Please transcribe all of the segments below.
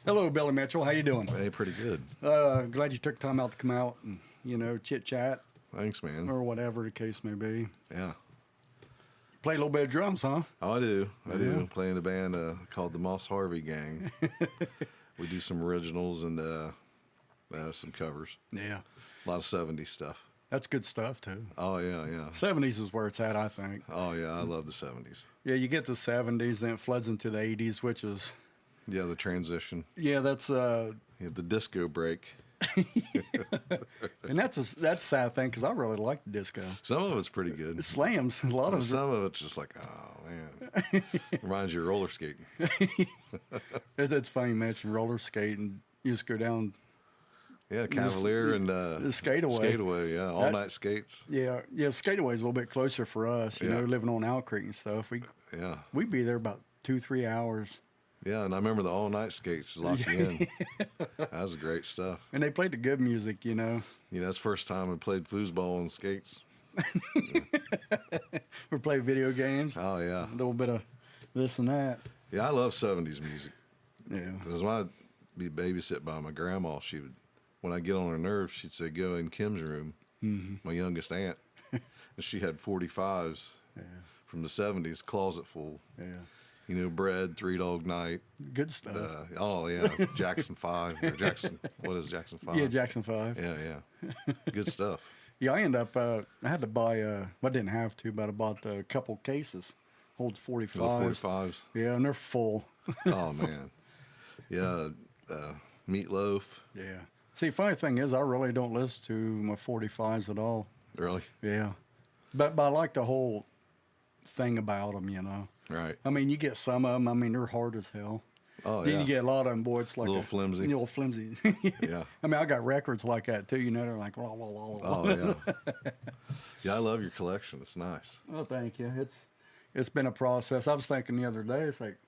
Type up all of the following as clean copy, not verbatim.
Hello, Billy Mitchell. How you doing? Hey, pretty good. Glad you took time out to come out and, chit chat Thanks, man. or whatever the case may be. Yeah. Play a little bit of drums, huh? Oh, I do. I do. Play in a band called the Moss Harvey Gang. We do some originals and some covers. Yeah. A lot of 70s stuff. That's good stuff, too. Oh, yeah, yeah. 70s is where it's at, I think. Oh, yeah, I love the 70s. Yeah, you get to 70s, then it floods into the 80s, which is... Yeah, the transition. Yeah, that's... Yeah, the disco break. And that's a sad thing, because I really like the disco. Some of it's pretty good. It slams. A lot of it. Some of it's just like, oh, man. Reminds you of roller skating. It's funny you mentioned roller skating. You just go down... Yeah, Cavalier and Skateaway. Skateaway, yeah, all night skates. Yeah, Skateaway is a little bit closer for us. You know, living on Owl Creek and stuff. We'd be there about 2-3 hours. Yeah, and I remember the all night skates locked you in. That was great stuff. And they played the good music, You know, that's the first time we played foosball on skates. We played video games. Oh yeah, A little bit of this and that. yeah. I love '70s music. Yeah. Because when I'd be babysit by my grandma, she would, when I get on her nerves, she'd say, "Go in Kim's room," my youngest aunt, and she had 45s from the '70s, closet full. Yeah. You know, Bread, Three Dog Night. Good stuff. Oh yeah, Jackson 5 or Jackson. What is Jackson 5? Yeah, Jackson 5. Yeah, yeah. Good stuff. Yeah, I ended up, I had to buy, well, I didn't have to, but I bought a couple cases. Holds 45s. Little 45s. Yeah, and they're full. Oh man. Yeah, Meatloaf. Yeah. See, funny thing is, I really don't listen to my 45s at all. Really? Yeah. But I like the whole thing about them, Right. I mean, you get some of them. I mean, they're hard as hell. Oh, Then yeah. you get a lot of them, boy. It's like Little flimsy. A little flimsy. Yeah. I mean, I got records like that too. They're like, la, la, la, la. Oh, yeah. Yeah, I love your collection. It's nice. Oh, thank you. It's been a process. I was thinking the other day, it's like,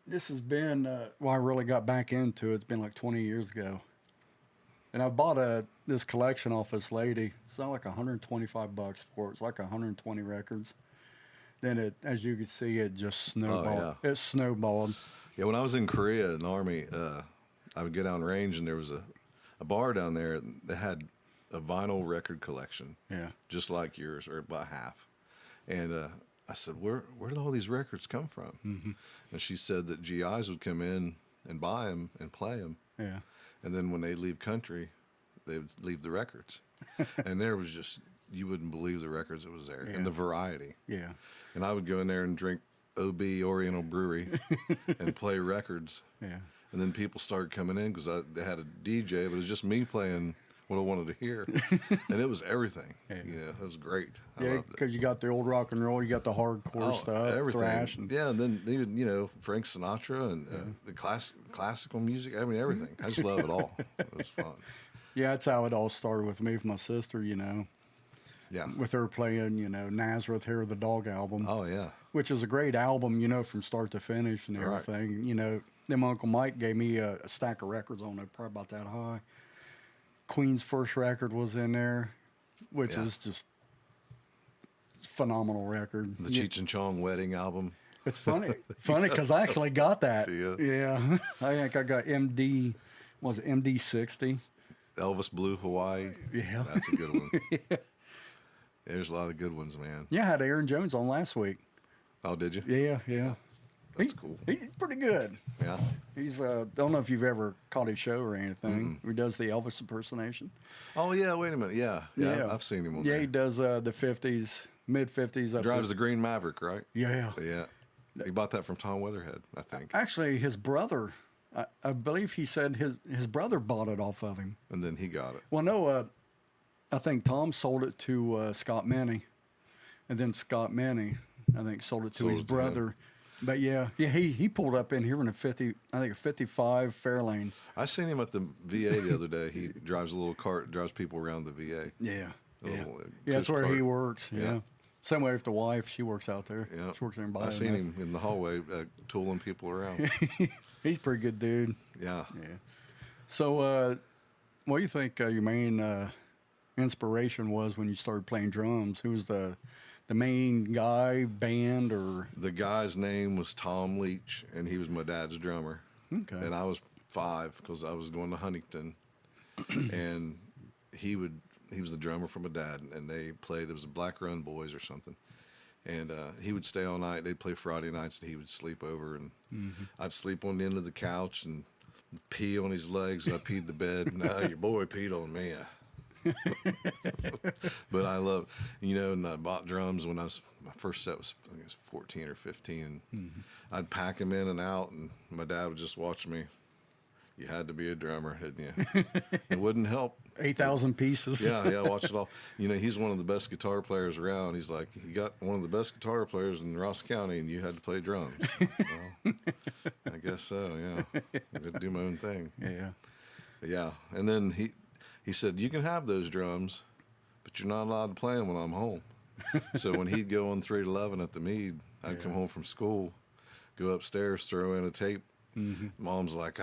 this has been, I really got back into it. It's been like 20 years ago. And I bought this collection off this lady. It's not like $125 for it. It's like 120 records. Then it, as you can see, it just snowballed. yeah. It snowballed. Yeah, when I was in Korea in the Army, I would go down range, and there was a bar down there that had a vinyl record collection. Yeah. Just like yours, or about half. And I said, where did all these records come from? Mm-hmm. And she said that GIs would come in and buy them and play them. Yeah. And then when they leave country, they would leave the records. And there was just, you wouldn't believe the records that was there and the variety. Yeah. And I would go in there and drink OB Oriental Brewery and play records. Yeah. And then people started coming in because they had a DJ, but it was just me playing what I wanted to hear. And it was everything. Yeah. It was great. I Yeah, loved it. because you got the old rock and roll, you got the hardcore stuff, everything. thrash. And, yeah, and then even, Frank Sinatra and the classical music. I mean, everything. I just love it all. It was fun. yeah, that's how it all started with me, with my sister, Yeah. with her playing, Nazareth, Hair of the Dog album. Oh, yeah. Which is a great album, from start to finish and Right. everything. Then my Uncle Mike gave me a stack of records on it, probably about that high. Queen's first record was in there, which is just phenomenal record. The Cheech and Chong wedding album. It's funny because I actually got that. Yeah. I think I got MD 60. Elvis Blue Hawaii. Yeah. That's a good one. There's a lot of good ones, man. Yeah, I had Aaron Jones on last week. Oh, did you? Yeah. That's cool. He's pretty good. Yeah. He's don't know if you've ever caught his show or anything. He does the Elvis impersonation. Oh, yeah. Wait a minute. Yeah. I've seen him on there. Yeah, he does the 50s, mid 50s. Drives the Green Maverick, right? Yeah. Yeah. He bought that from Tom Weatherhead, I think. Actually, his brother, I believe he said his brother bought it off of him. And then he got it. Well, no, I think Tom sold it to Scott Manny, and then Scott Manny, I think, sold it to his brother. But yeah, he pulled up in here in a 55 Fairlane. I seen him at the VA the other day. He drives a little cart, drives people around the VA. Yeah. Yeah, That's where he works. Yeah. Same way with the wife. She works out there. Yeah. She works there in I seen him in the hallway tooling people around. He's a pretty good dude. Yeah. Yeah. So, what do you think your main inspiration was when you started playing drums? Who was the main guy, band, or? The guy's name was Tom Leach, and he was my dad's drummer. Okay. And I was 5 because I was going to Huntington, and he was the drummer for my dad, and they played. It was the Black Run Boys or something, and he would stay all night. They'd play Friday nights, and he would sleep over, and I'd sleep on the end of the couch and pee on his legs. I peed the bed. No, your boy peed on me. But I love, and I bought drums when my first set was, I think it was 14 or 15. I'd pack them in and out, and my dad would just watch me. You had to be a drummer, didn't you? It wouldn't help. 8,000 pieces. Yeah, watch it all. He's one of the best guitar players around. He's like, you got one of the best guitar players in Ross County, and you had to play drums. Well, I guess so, yeah. I could do my own thing. Yeah. And then he said, you can have those drums, but you're not allowed to play them when I'm home. So when he'd go on 3-11 at the Mead, I'd come home from school, go upstairs, throw in a tape. Mom's like,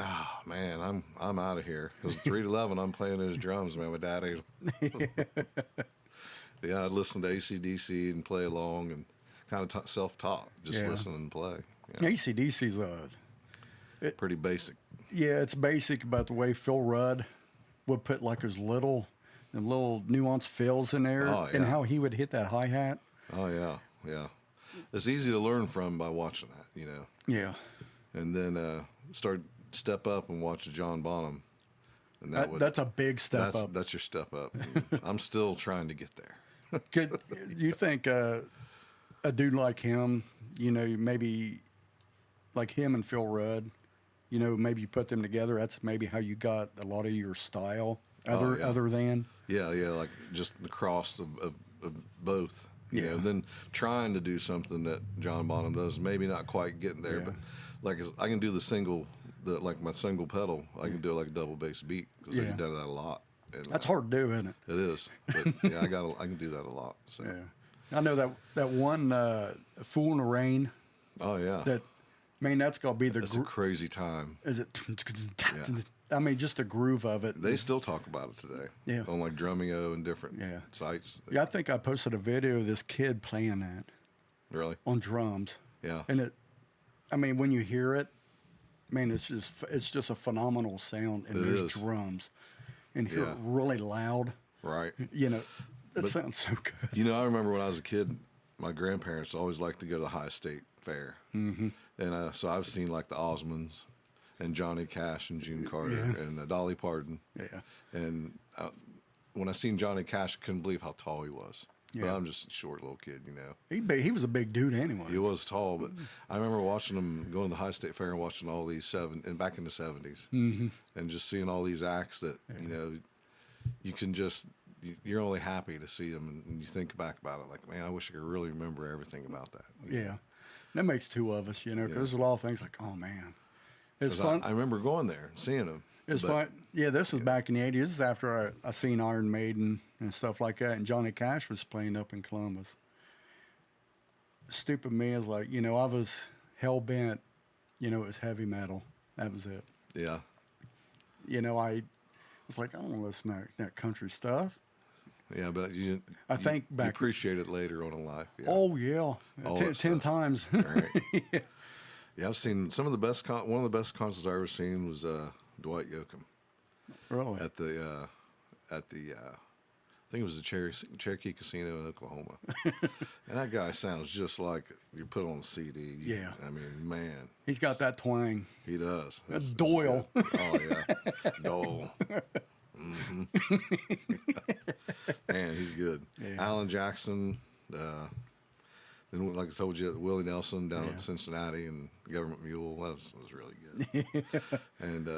man, I'm out of here. Because 3-11, I'm playing those drums, man, with Daddy. Yeah, I'd listen to AC/DC and play along and kind of self-taught, just listen and play. Yeah. AC/DC's Pretty basic. yeah, it's basic about the way Phil Rudd would put like his little nuanced fills in there, and how he would hit that hi-hat. Oh, yeah. It's easy to learn from by watching that, Yeah. And then step up and watch John Bonham. And That's a big step up. That's your step up. I'm still trying to get there. Could you think a dude like him, maybe like him and Phil Rudd, maybe you put them together, that's maybe how you got a lot of your style other than? Yeah, like just the cross of both. Then trying to do something that John Bonham does, maybe not quite getting there, but like I can do like my single pedal, I can do like a double bass beat because I've done that a lot. And, That's hard to do, isn't it? It is, but I can do that a lot. So. Yeah, I know that one "Fool in the Rain." Oh yeah, that's got to be That's a crazy time. Is it? I mean, just the groove of it. They still talk about it today. Yeah. On like Drumeo and different sites. Yeah, I think I posted a video of this kid playing that. Really? On drums. Yeah. And when you hear it, man, it's just a phenomenal sound. And there's drums. And hear it really loud. Right. It sounds so good. I remember when I was a kid, my grandparents always liked to go to the High State Fair. Mm-hmm. And so I've seen like the Osmonds and Johnny Cash and Gene Carter and Dolly Parton. Yeah. And when I seen Johnny Cash, I couldn't believe how tall he was. Yeah. But I'm just a short little kid, He was a big dude anyway. He was tall, but I remember watching him going to the High State Fair and watching all these back in the 70s, and just seeing all these acts that you can just you're only happy to see them, and you think back about it like, man, I wish I could really remember everything about that. Yeah, that makes two of us, because there's a lot of things like, oh man, it's fun. I remember going there and seeing them. It's fun. Yeah, this was back in the 80s. This is after I seen Iron Maiden and stuff like that, and Johnny Cash was playing up in Columbus. Stupid me is like, I was hell-bent, it was heavy metal. That was it. Yeah. I was like, I don't want to listen to that country stuff. Yeah, but you appreciate it later on in life. Yeah. Oh, yeah. 10 times. Right. Yeah, I've seen one of the best concerts I've ever seen was Dwight Yoakam. Really? At the I think it was the Cherokee Casino in Oklahoma. And that guy sounds just like you put on a CD. I mean, man. He's got that twang. He does. That's Doyle. Oh, yeah. Doyle. Mm-hmm. Man, he's good. Yeah. Alan Jackson. Then, like I told you, Willie Nelson down at Cincinnati and Government Mule. That was really good. And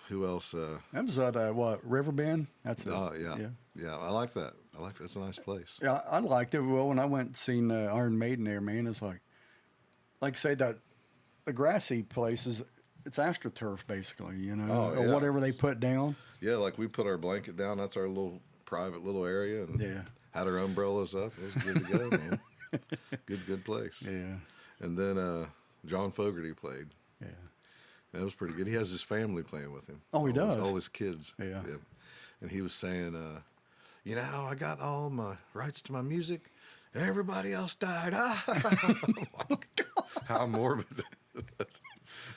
who else? That was at Riverbend? That's it. Yeah. I like that. It's a nice place. Yeah, I liked it. Well, when I went and seen Iron Maiden there, man, it's like say that the grassy place it's AstroTurf basically, or whatever they put down. Yeah, like we put our blanket down. That's our little private little area, and had our umbrellas up. It was good to go, man. Good place. Yeah. And then John Fogerty played. Yeah. That was pretty good. He has his family playing with him. Oh, he does? All his kids. Yeah. And he was saying, I got all my rights to my music. Everybody else died. Oh, my God. How morbid.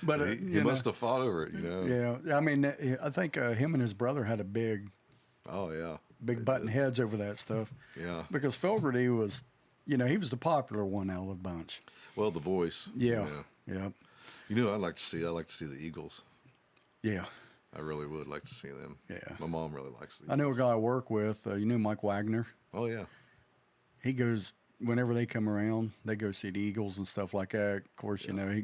But he must have fought over it, you know. yeah, I mean, I think him and his brother had a Oh yeah, big they button did. heads over that stuff. Yeah. Because Fogerty was, he was the popular one out of the bunch. Well, the voice. Yeah, You know. yeah, You know what I'd like to see? I'd like to see the Eagles. yeah, I really would like to see them. yeah. My mom really likes the I know a Eagles. guy I work with. You know Mike Wagner. Oh yeah. He goes whenever they come around. They go see the Eagles and stuff like that. Of course, Yeah.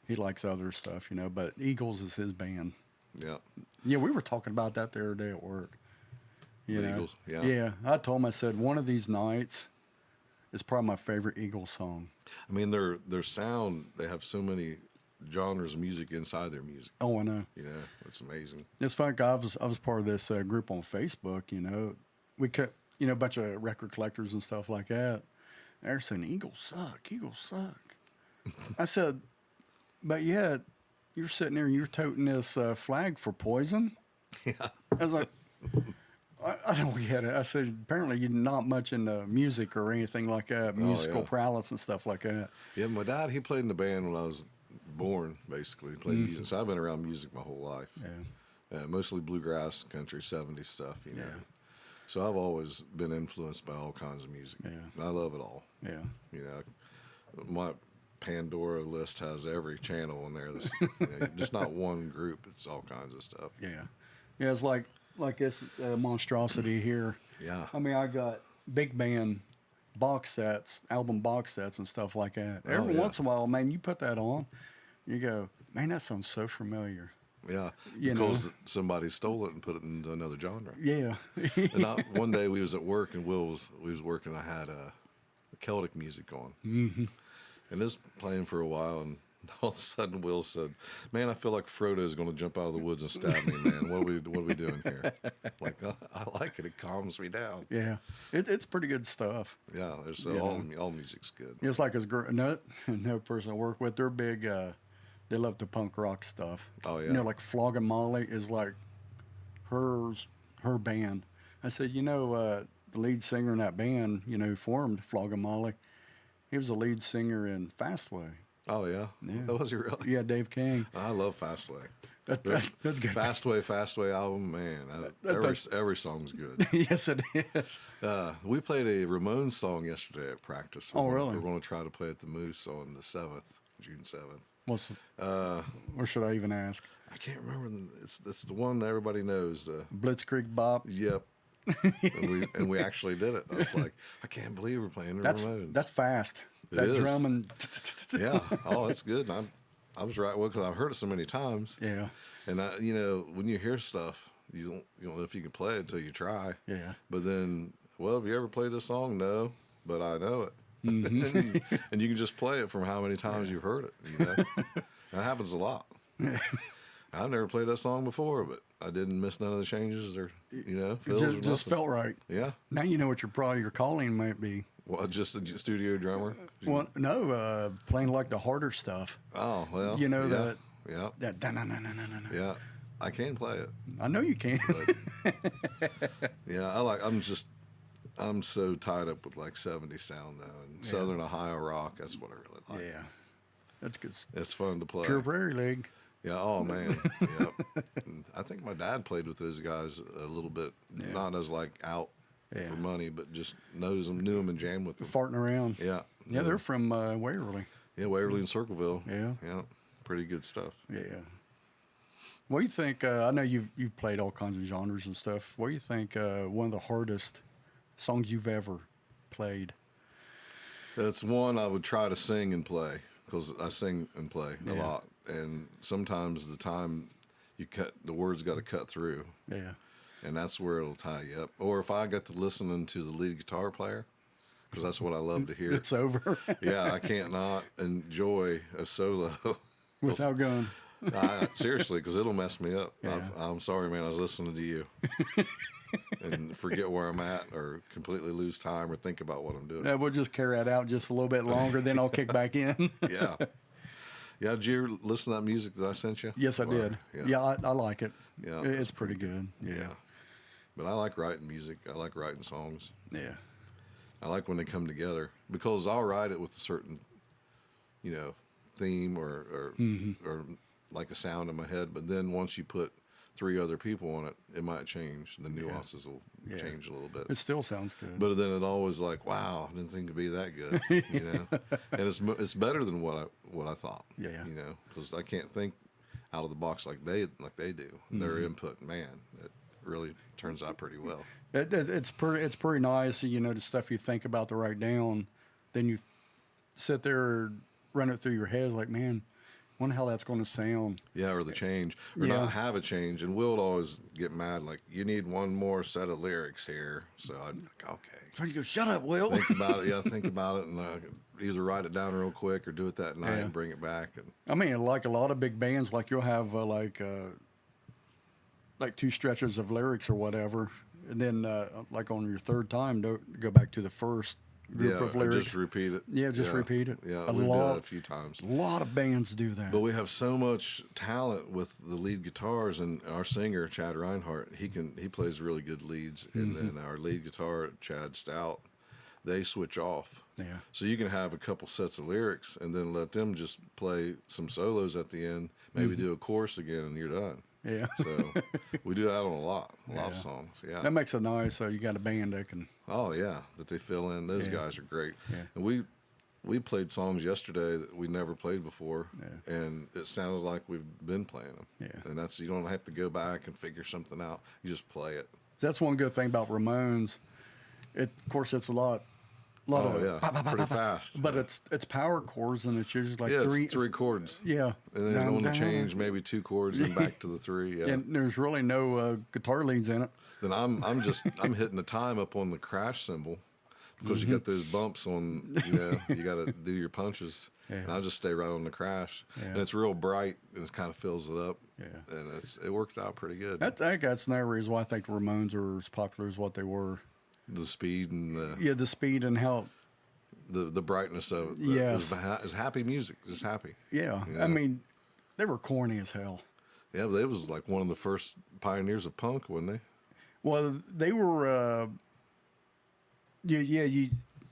he likes other stuff, but Eagles is his band. Yeah. Yeah, we were talking about that the other day at work. The Eagles. Yeah. Yeah, I told him, I said, one of these nights is probably my favorite Eagles song. I mean, their sound. They have so many genres of music inside their music. Oh, I know. You know, it's amazing. It's funny. I was part of this group on Facebook. We cut a bunch of record collectors and stuff like that. They're saying Eagles suck. Eagles suck. I said, but yet you're sitting there and you're toting this flag for Poison. Yeah. I was like, I don't get it. I said, apparently you're not much into music or anything like that, musical yeah. prowess and stuff like that. Yeah. My dad, he played in the band when I was born. Basically, he played music. So I've been around music my whole life. Yeah. Mostly bluegrass, country, '70s stuff. You know. Yeah. So I've always been influenced by all kinds of music. Yeah. I love it all. Yeah. You know, my Pandora list has every channel in there. That's, just not one group. It's all kinds of stuff. Yeah. Yeah. It's like this monstrosity here. Yeah. I mean, I got big band box sets, album box sets and stuff like that. Every yeah. once in a while, man, you put that on, you go, man, that sounds so familiar. Yeah, You because somebody stole it and put it into another genre. Yeah. And one day we was at work and we was working. I had Celtic music on, and this playing for a while, and all of a sudden Will said, "Man, I feel like Frodo is going to jump out of the woods and stab me, man. What are we doing here?" Like, I like it. It calms me down. Yeah. It's pretty good stuff. Yeah, there's You all music's good. It's like no person I work with, they're big, they love the punk rock stuff. Oh, yeah. Like Flogging Molly is like her band. I said, the lead singer in that band, who formed Flogging Molly, he was the lead singer in Fastway. Oh yeah, Yeah. That was he really? Yeah, Dave King. I love Fastway. That's good. Fastway album, man. Every song's good. Yes, it is. We played a Ramones song yesterday at practice. Really? We're going to try to play at the Moose on the 7th, June 7th. Or should I even ask? I can't remember. It's the one that everybody knows. Blitzkrieg Bop. Yep. and we actually did it. I was like, I can't believe we're playing the Ramones. That's fast. It That is. drum and Yeah. Oh, that's good. And I was right. Well, because I've heard it so many times. yeah, And when you hear stuff, you don't know if you can play it until you try. yeah. But then, well, have you ever played this song? No, but I know it. And you can just play it from how many times you've heard it. That happens a lot. I've never played that song before, but I didn't miss none of the changes or fills or Just nothing. felt right. Yeah. Now you know what your calling might be. Well, just a studio drummer. Well, no, playing like the harder stuff. Oh well. You know yeah, that. Yeah. That no. Yeah. I can play it. I know you can. But, yeah. I'm so tied up with like 70s sound though, and Southern Ohio rock. That's what I really like. Yeah, that's good. It's fun to play. Pure Prairie League. Yeah. Oh man. Yep. And I think my dad played with those guys a little bit, not as like out for money, but just knew them, and jammed with them. Farting around. Yeah. Yeah, they're from Waverly. Yeah, Waverly and Circleville. Yeah. Yeah. Pretty good stuff. Yeah. What do you think? I know you've played all kinds of genres and stuff. What do you think? One of the hardest songs you've ever played? That's one I would try to sing and play because I sing and play a Yeah. lot, and sometimes the time the words got to cut through, Yeah. and that's where it'll tie you up. Or if I get to listening to the lead guitar player, because that's what I love to hear. It's over. Yeah, I can't not enjoy a solo Without going. seriously, because it'll mess me up. Yeah. I'm sorry, man. I was listening to you and forget where I'm at, or completely lose time, or think about what I'm doing. Yeah, we'll just carry that out just a little bit longer, then I'll kick back in. Yeah. Yeah, did you ever listen to that music that I sent you? Yes, I did. Yeah, I like it. Yeah, It's pretty good. Yeah. But I like writing music. I like writing songs. Yeah. I like when they come together because I'll write it with a certain, theme or like a sound in my head. But then once you put 3 other people on it, it might change. The nuances will change a little bit. It still sounds good. But then it always like, wow, I didn't think it'd be that good, you know. And it's better than what I thought, you know, because I can't think out of the box like they do. Their input, man, it really turns out pretty well. It's pretty nice, you know, the stuff you think about to write down. Then you sit there, run it through your head, like, man, wonder how that's going to sound. Yeah, or the change, or not have a change. And Will'd always get mad, like, you need one more set of lyrics here. So I'd be like, okay. Trying to go, shut up, Will. Think about it. Yeah, think about it, and either write it down real quick or do it that night and bring it back. And I mean, like a lot of big bands, like you'll have like 2 stretches of lyrics or whatever, and then like on your third time, go back to the first group of lyrics. Just repeat it. Yeah, just repeat it. Yeah, we've done it a few times. A lot of bands do that. But we have so much talent with the lead guitars, and our singer Chad Reinhardt, he plays really good leads, and our lead guitar Chad Stout, they switch off. Yeah. So you can have a couple sets of lyrics and then let them just play some solos at the end, maybe do a chorus again, and you're done. Yeah. So we do that on a lot of songs. Yeah. That makes it nice. So you got a band that can. Oh yeah, that they fill in. Those guys are great. Yeah. And we played songs yesterday that we never played before, and it sounded like we've been playing them. Yeah. And you don't have to go back and figure something out. You just play it. That's one good thing about Ramones. Of course, it's a lot pretty fast. But it's power chords, and it's usually like it's 3 chords. Yeah. And then on the change, maybe 2 chords, and back to the 3. Yeah. And there's really no guitar leads in it. Then I'm hitting the time up on the crash cymbal, because you got those bumps on, you know, you got to do your punches. Yeah. And I just stay right on the crash. Yeah. And it's real bright, and it kind of fills it up. Yeah. And it worked out pretty good. I think that's another reason why I think the Ramones are as popular as what they were. The speed and the speed and how the brightness of it. Yes. It's happy music. Just happy. Yeah. You know? I mean, they were corny as hell. Yeah, but they was like one of the first pioneers of punk, wasn't they? Well, they were.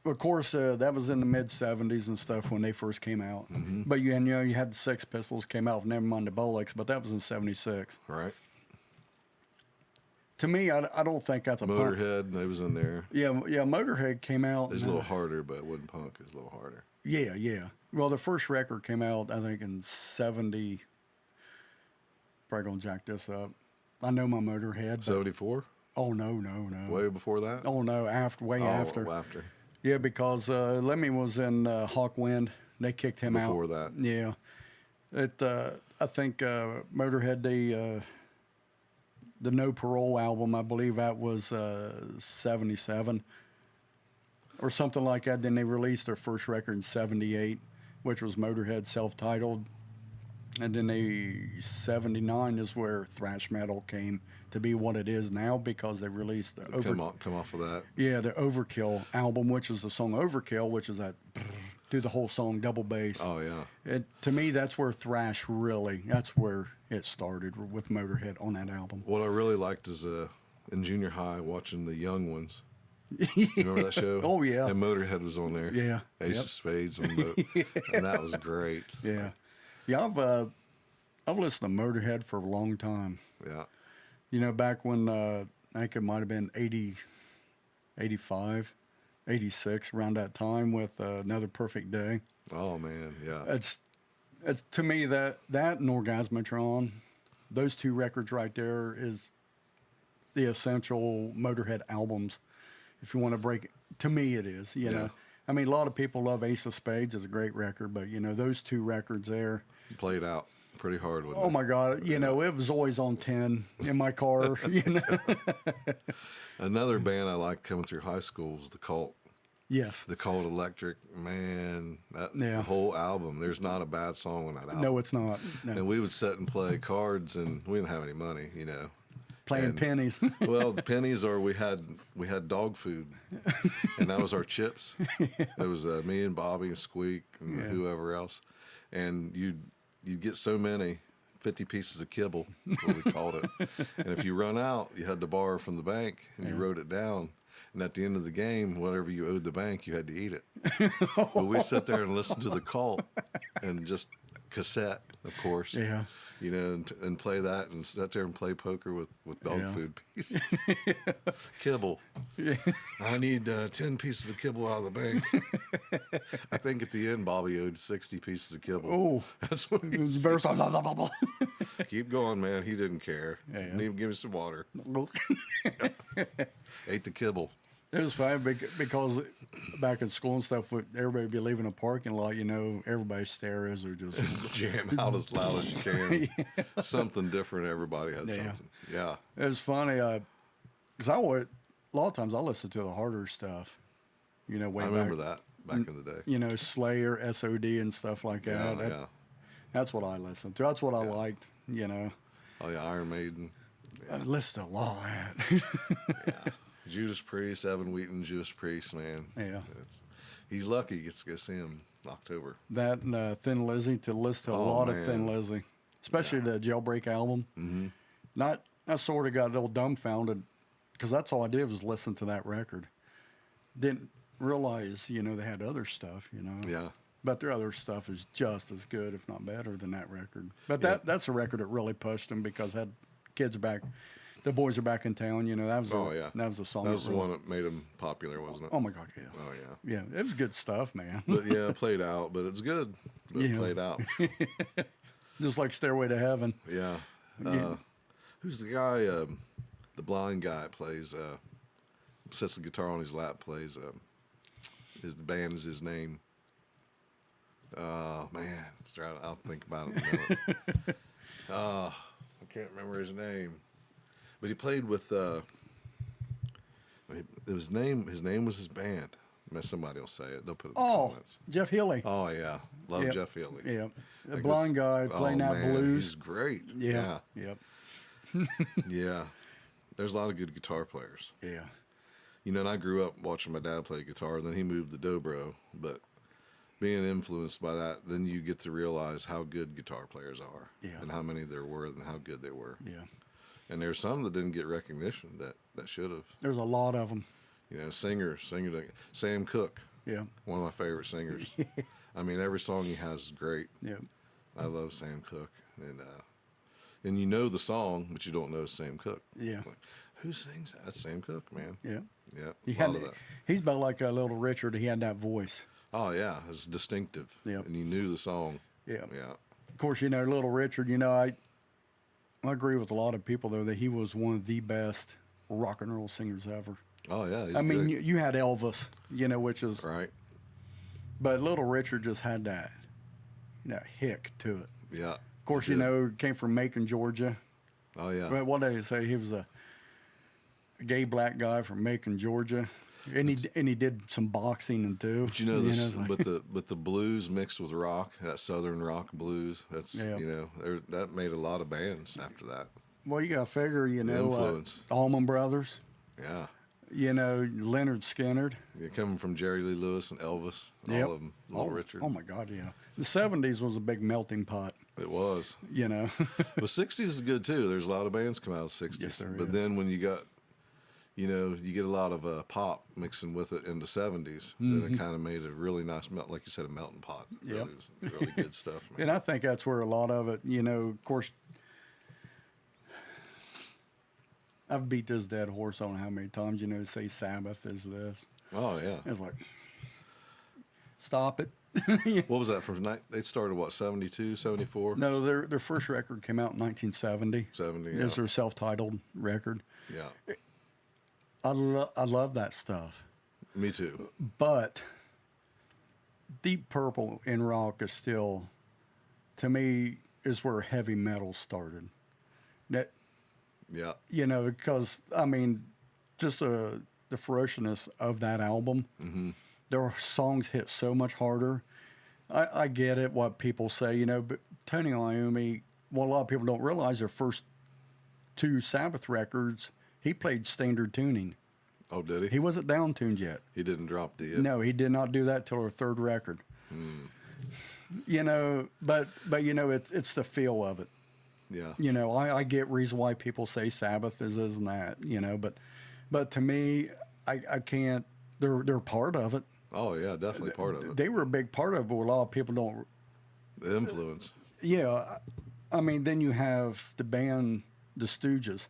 Of course, that was in the mid '70s and stuff when they first came out. But you had the Sex Pistols came out. Never mind the Bollocks, but that was in '76. Right. To me, I don't think that's a Motorhead. They was in there. Yeah. Motorhead came out. It's a little harder, but it wasn't punk. It was a little harder. Yeah. Well, the first record came out, I think, in '70. Probably gonna jack this up. I know my Motorhead. 74. Oh no. Way before that. Oh no, after. After. Yeah, because Lemmy was in Hawkwind. They kicked him Before out. that. Yeah. I think Motorhead, the No Parole album, I believe that was 77 or something like that. Then they released their first record in 78, which was Motorhead self-titled. And then 79 is where thrash metal came to be what it is now, because they released the come off of that. Yeah, the Overkill album, which is the song Overkill, which is that do the whole song double bass. Oh yeah. To me, that's where thrash that's where it started with Motorhead on that album. What I really liked is in junior high watching the Young Ones. You remember that show? Oh yeah. And Motorhead was on there. Yeah. Ace of Spades on the boat. And that was great. Yeah. Yeah, I've listened to Motorhead for a long time. Yeah. You know, back when I think it might have been 80, 85, 86, around that time with Another Perfect Day. Oh man, yeah. It's to me that and Orgasmatron, those 2 records right there is the essential Motorhead albums. If you want to break it, to me it is. You know, I mean, a lot of people love Ace of Spades. It's a great record, but you know, those 2 records there. Played out pretty hard with it. Oh my God! You know, it was always on 10 in my car. You know. Another band I liked coming through high school was the Cult. Yes. The Cult Electric, man, that whole album. There's not a bad song on that album. No, it's not. No. And we would sit and play cards, and we didn't have any money, you know. Playing pennies. Well, the pennies, or we had dog food, and that was our chips. It was me and Bobby and Squeak and whoever else, and you'd get so many 50 pieces of kibble, what we called it. And if you run out, you had to borrow from the bank, and you wrote it down. And at the end of the game, whatever you owed the bank, you had to eat it. But we sat there and listened to the Cult and just cassette, of course. Yeah. You know, and play that and sit there and play poker with dog Yeah. food pieces. Kibble. Yeah. I need 10 pieces of kibble out of the bank. I think at the end, Bobby owed 60 pieces of kibble. Oh. That's what he Blah, blah, blah, blah, blah. Keep going, man. He didn't care. Yeah. Didn't even give me some water. Ate the kibble. It was fun because back in school and stuff, everybody would be leaving a parking lot, you know, everybody's stereos are just Jam out as loud as you can. Something different. Everybody had something. Yeah. It was funny, because a lot of times I listen to the harder stuff, you know, way I back. remember that back in the day. You know, Slayer, SOD, and stuff like that. Yeah. That's what I listened to. That's what I liked, you know. Oh, yeah. Iron Maiden. I listened to a lot of that. Yeah. Judas Priest, Evan Wheaton, Judas Priest, man. Yeah. He's lucky he gets to go see him in October. That and Thin Lizzy, to listen to a lot of Thin Lizzy, especially the Jailbreak album. Mm-hmm. I sort of got a little dumbfounded because that's all I did was listen to that record. Didn't realize, you know, they had other stuff, you know. Yeah. But their other stuff is just as good, if not better, than that record. But Yeah. that's a record that really pushed them because had kids back. The boys are back in town, you know. That was that was the song. That was the one that made him popular, wasn't it? Oh my God, yeah. Oh yeah. Yeah, it was good stuff, man. But yeah, it played out, but it's good. But it Yeah. played out. Just like Stairway to Heaven. Yeah. Who's the guy? The blind guy that plays. Sets the guitar on his lap. Plays. The band is his name. Oh man, I'll think about it in a minute. I can't remember his name. But he played with. His name was his band. Somebody will say it. They'll put it in the comments. Jeff Healey. Oh yeah, love Yep. Jeff Healey. Yeah, the Like blind guy playing that man, blues. He's great. Yeah. Yep. Yeah. There's a lot of good guitar players. Yeah. You know, and I grew up watching my dad play guitar. Then he moved to dobro, but being influenced by that, then you get to realize how good guitar players are, and how many there were, and how good they were. Yeah. And there's some that didn't get recognition that should have. There's a lot of them. You know, singer, Sam Cooke. Yeah. One of my favorite singers. I mean, every song he has is great. Yeah. I love Sam Cooke, and you know the song, but you don't know Sam Cooke. Yeah. Like, who sings that? That's Sam Cooke, man. Yeah. Yeah. A lot of that. He's about like a Little Richard. He had that voice. Oh yeah, it's distinctive. Yep. And you knew the song. Yeah. Yeah. Of course, you know, Little Richard, you know, I agree with a lot of people, though, that he was one of the best rock and roll singers ever. Oh yeah. He's I mean, good. you had Elvis, you know, which is Right. But Little Richard just had that, hick to it. Yeah. Of course, you know, came from Macon, Georgia. Oh yeah. Well, what did they say? He was a gay black guy from Macon, Georgia, and he did some boxing and too. But you know this, it's like- but the blues mixed with rock, that southern rock blues. That's that made a lot of bands after that. Well, you got to figure, Influence. Allman Brothers. Yeah. Leonard Skinner. You're coming from Jerry Lee Lewis and Elvis, and Yep. all of them, Little Richard. Oh my God, yeah. The '70s was a big melting pot. It was. The The 60s is good too. There's a lot of bands come out of the 60s. Yes, there but is. then when you got, you get a lot of pop mixing with it in the 70s, then it kind of made a really nice like you said, a melting pot. Yep. It was really good stuff, man. And I think that's where a lot of it, of course, I've beat this dead horse on how many times, say Sabbath is this. Oh, yeah. It's like, stop it. What was that from? They started, what, 72, 74? No, their first record came out in 1970. 70, It yeah. was their self-titled record. Yeah. I love that stuff. Me too. But Deep Purple in rock is still, to me, is where heavy metal started. That, Yeah. because, I mean, just the ferociousness of that album. Mm-hmm. Their songs hit so much harder. I get it, what people say, but Tony Iommi, what a lot of people don't realize, their first two Sabbath records, he played standard tuning. Oh, did he? He wasn't down tuned yet. He didn't drop the... No, he did not do that till their third record. But it's the feel of it. Yeah. I get reason why people say Sabbath is this and that, but to me, I can't. They're part of it. Oh, yeah, definitely part of it. They were a big part of it, but a lot of people The influence. Yeah, I mean, then you have the band, the Stooges.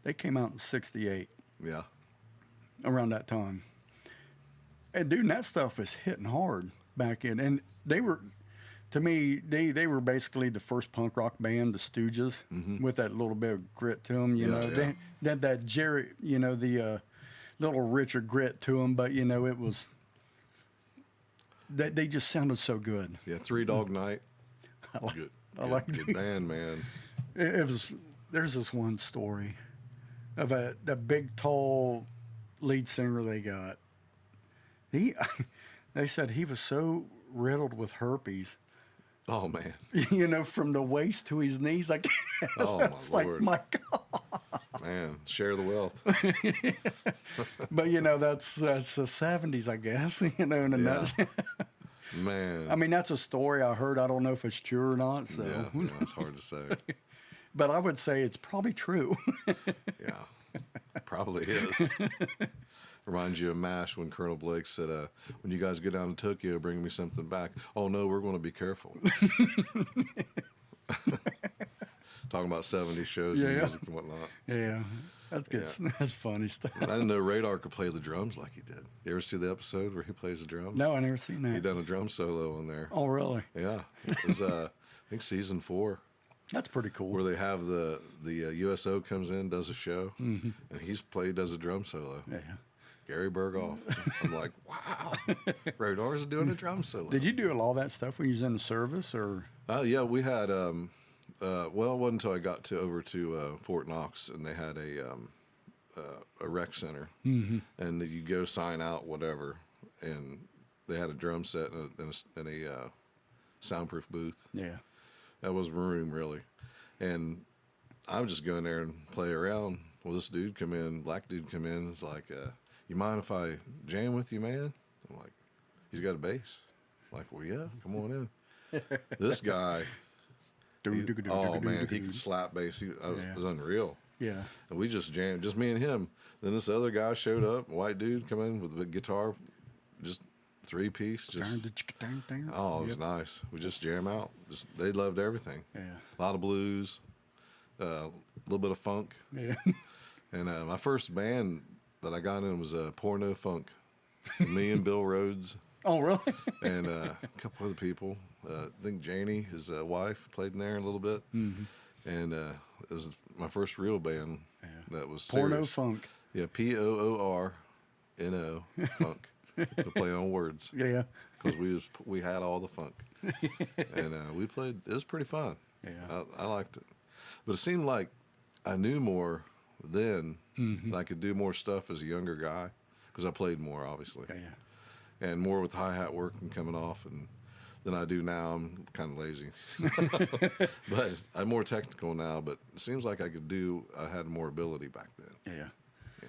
They came out in '68, Yeah. around that time. And dude, that stuff was hitting hard back in. And they were, to me, they were basically the first punk rock band, the Stooges, with that little bit of grit to them. You Yeah, know, yeah. they had that Jerry, you know, the little richer grit to them, but you know, it was they just sounded so good. Yeah. Three Dog Night. I like, Good. I like Good band, man. it was. There's this one story of the big tall lead singer they got. He, they said he was so riddled with herpes, Oh man. you know, from the waist to his knees. Like, Oh it's my like, lord. my God. Man, share the wealth. But you know, that's the '70s, I guess. You know, in a Yeah. nutshell. Man. I mean, that's a story I heard. I don't know if it's true or not. So, yeah, it's hard to say. but I would say it's probably true. Yeah, probably is. Reminds you of MASH when Colonel Blake said, when you guys go down to Tokyo, bring me something back. Oh, no, we're going to be careful. Talking about 70s shows and Yeah. music and whatnot. Yeah, that's good. Yeah. That's funny stuff. I didn't know Radar could play the drums like he did. You ever see the episode where he plays the drums? No, I never seen He that. done a drum solo on there. Oh, really? Yeah. It was, I think, season 4. That's pretty cool. Where they have the USO comes in, does a show, and does a drum solo. Yeah. Gary Berghoff. I'm like, wow, Radar's doing a drum solo. Did you do all that stuff when you was in the service, or? Yeah, we had. Well, it wasn't until I got over to Fort Knox, and they had a rec center, and you go sign out, whatever, and they had a drum set and a soundproof booth. Yeah. That was my room, really. And I would just go in there and play around. Well, this dude come in, black dude come in. It's like, you mind if I jam with you, man? I'm like, he's got a bass. I'm like, well, yeah, come on in. This guy, oh, man, he could slap bass. It was unreal. Yeah. And we just jammed, just me and him. Then this other guy showed up, white dude, come in with a big guitar, just 3-piece, just oh, it was nice. We just jam out. Just they loved everything. Yeah. A lot of blues, a little bit of funk. Yeah. And my first band that I got in was Porno Funk. Me and Bill Rhodes Oh, really? and a couple other people. I think Janie, his wife, played in there a little bit. And it was my first real band that was Porno serious. funk. Yeah, Poorno Funk. To play on words. Yeah. Because we had all the funk, and we played. It was pretty fun. Yeah. I liked it, but it seemed like I knew more then. And I could do more stuff as a younger guy because I played more, obviously, Yeah. and more with hi-hat work and coming off, and than I do now. I'm kind of lazy, but I'm more technical now. But it seems like I had more ability back then. Yeah. Yeah,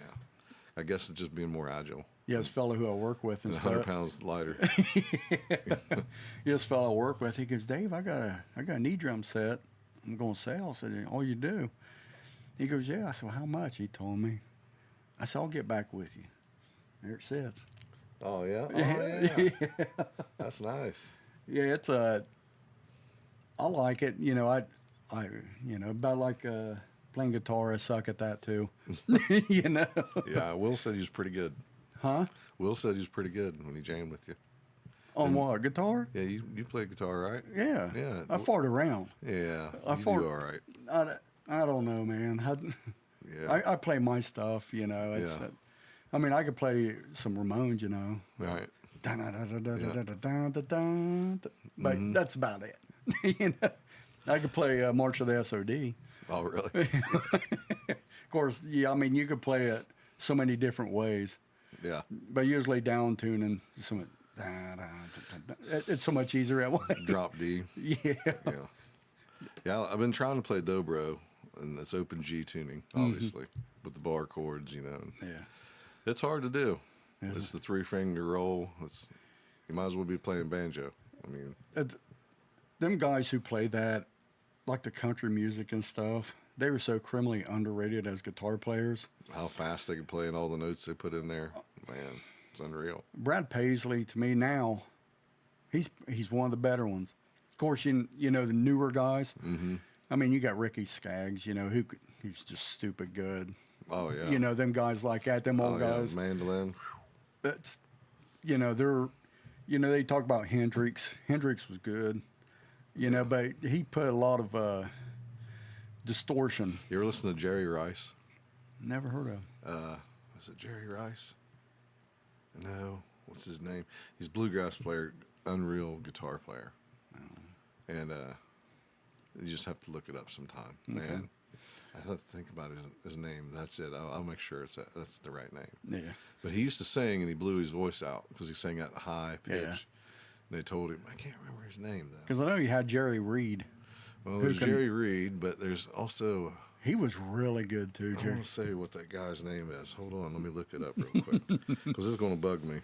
I guess it's just being more agile. Yeah, this fellow who I work with and 100 stuff. pounds lighter. Yeah, this fellow I work with, he goes, Dave, I got a knee drum set. I'm going to sell. I said, oh, you do? He goes, yeah. I said, well, how much? He told me. I said, I'll get back with you. There it sits. Oh yeah. Oh Yeah. yeah. That's nice. Yeah, it's I like it. You know, I about like playing guitar. I suck at that too. You know. Yeah, Will said he was pretty good. Huh? Will said he was pretty good when he jammed with you. On what? Guitar? Yeah, you play guitar, right? Yeah. Yeah. I fart around. Yeah, I you fart- do all right. I don't know, man. Yeah. I play my stuff. You know. It's. Yeah. I mean, I could play some Ramones. You know. Right. But that's about it. You know, I could play March of the SOD. Oh, really? Of course, yeah. I mean, you could play it so many different ways, Yeah. but usually down tuning. It's so much easier that way. Drop D. Yeah. Yeah. Yeah, I've been trying to play dobro, and it's open G tuning, obviously, with the bar chords, you know. Yeah. It's hard to do. Is It's the 3-finger roll. You might as well be playing banjo. I mean, Them guys who play that, like the country music and stuff, they were so criminally underrated as guitar players. how fast they can play and all the notes they put in there, man, it's unreal. Brad Paisley, to me now, he's one of the better ones. Of course, you know the newer guys. Mm-hmm. I mean, you got Ricky Skaggs, who's just stupid good. Oh yeah. You know, them guys like that, them old guys. Yeah. Mandolin. That's, they talk about Hendrix. Hendrix was good, but he put a lot of distortion. You ever listen to Jerry Rice? Never heard of. Is it Jerry Rice? No. What's his name? He's a bluegrass player, unreal guitar player. And you just have to look it up sometime. Okay. Man, I have to think about his name. That's it. I'll make sure that's the right name. Yeah. But he used to sing, and he blew his voice out because he sang at a high pitch. Yeah. And they told him, I can't remember his name, though. Because I know you had Jerry Reed. Well, there's Jerry Reed, but there's also... He was really good, too, Jerry. I want to say what that guy's name is. Hold on. Let me look it up real quick because it's going to bug me.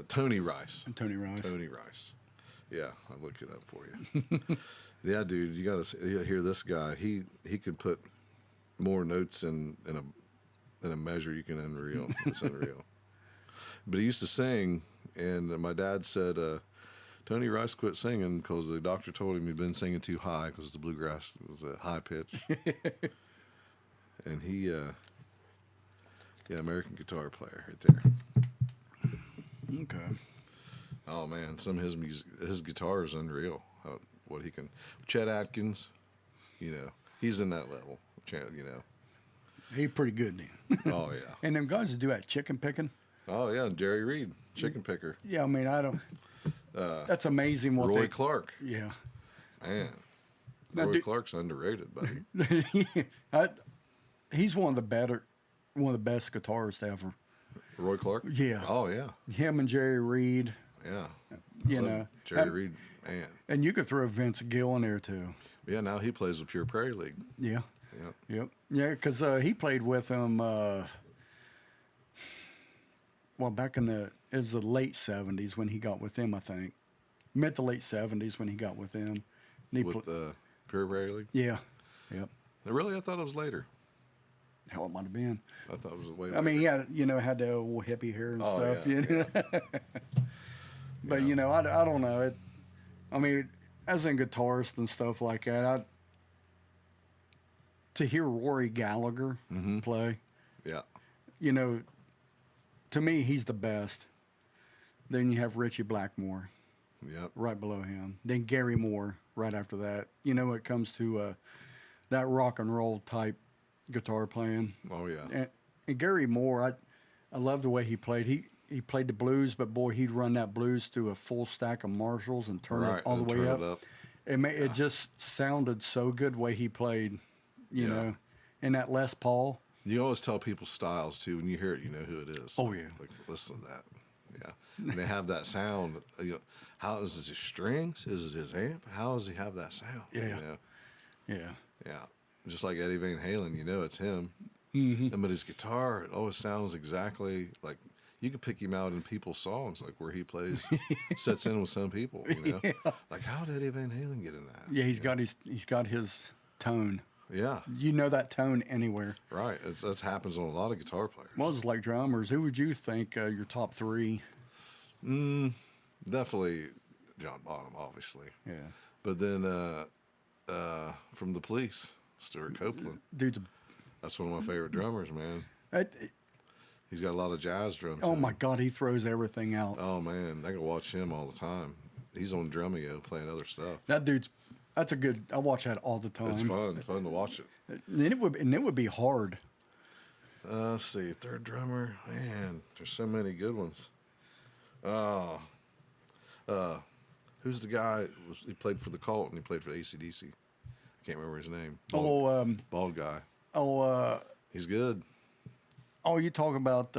Tony Rice. Tony Rice. Tony Rice. Yeah, I'll look it up for you. Yeah, dude, you got to hear this guy. He could put more notes in a measure you can unreal. It's unreal. But he used to sing, and my dad said Tony Rice quit singing because the doctor told him he'd been singing too high because the bluegrass was a high pitch. And he, American guitar player right there. Okay. Oh man, some of his music, his guitar is unreal. What he can, Chet Atkins, he's in that level. He's pretty good then. Oh yeah. And them guys that do that chicken picking. Oh yeah, Jerry Reed, chicken picker. Yeah, I mean, I don't. That's amazing. What Roy Clark. Yeah. Man, Now, Roy Clark's underrated, buddy. He's one of the best guitarists ever. Roy Clark. Yeah. Oh yeah. Him and Jerry Reed. Yeah. Jerry Reed, man. And you could throw Vince Gill in there too. Yeah, now he plays with Pure Prairie League. Yeah. Yep. Yep. Yeah, because he played with them. Back in it was the late '70s when he got with them. I think mid to late '70s when he got with them. And With Pure Prairie League. Yeah. Yep. Really, I thought it was later. Hell, it might have been. I thought it was way. I mean, he had had the old hippie hair and stuff. Yeah. But I don't know it. I mean, as a guitarist and stuff like that, to hear Rory Gallagher play, to me he's the best. Then you have Richie Blackmore, right below him. Then Gary Moore right after that. When it comes to that rock and roll type guitar playing. Oh yeah. And Gary Moore, I love the way he played. He played the blues, but boy, he'd run that blues through a full stack of Marshalls and turn it all the way up. It just sounded so good the way he played, you know. And that Les Paul. You always tell people styles too. When you hear it, you know who it is. Oh yeah. Like listen to that. Yeah. And they have that sound. How is it his strings? Is it his amp? How does he have that sound? Yeah. Yeah. Yeah. Just like Eddie Van Halen, it's him. Mm-hmm. But his guitar, it always sounds exactly like you can pick him out in people's songs, like where he plays, sets in with some people. Yeah. Like how did Eddie Van Halen get in that? Yeah, he's got his tone. Yeah, that tone anywhere. Right, that happens on a lot of guitar players. Well, it's like drummers. Who would you think your top three? Definitely John Bonham, obviously. Yeah, but then from the Police, Stuart Copeland. Dude's that's one of my favorite drummers, man. He's got a lot of jazz drums. Oh my God, he throws everything out. Oh man, I can watch him all the time. He's on Drumeo playing other stuff. That's a good. I watch that all the time. It's fun to watch it. And it would be hard. Let's see, third drummer. Man, there's so many good ones. Who's the guy? He played for the Cult and he played for AC/DC. I can't remember his name. Bald guy. He's good. Oh, you talk about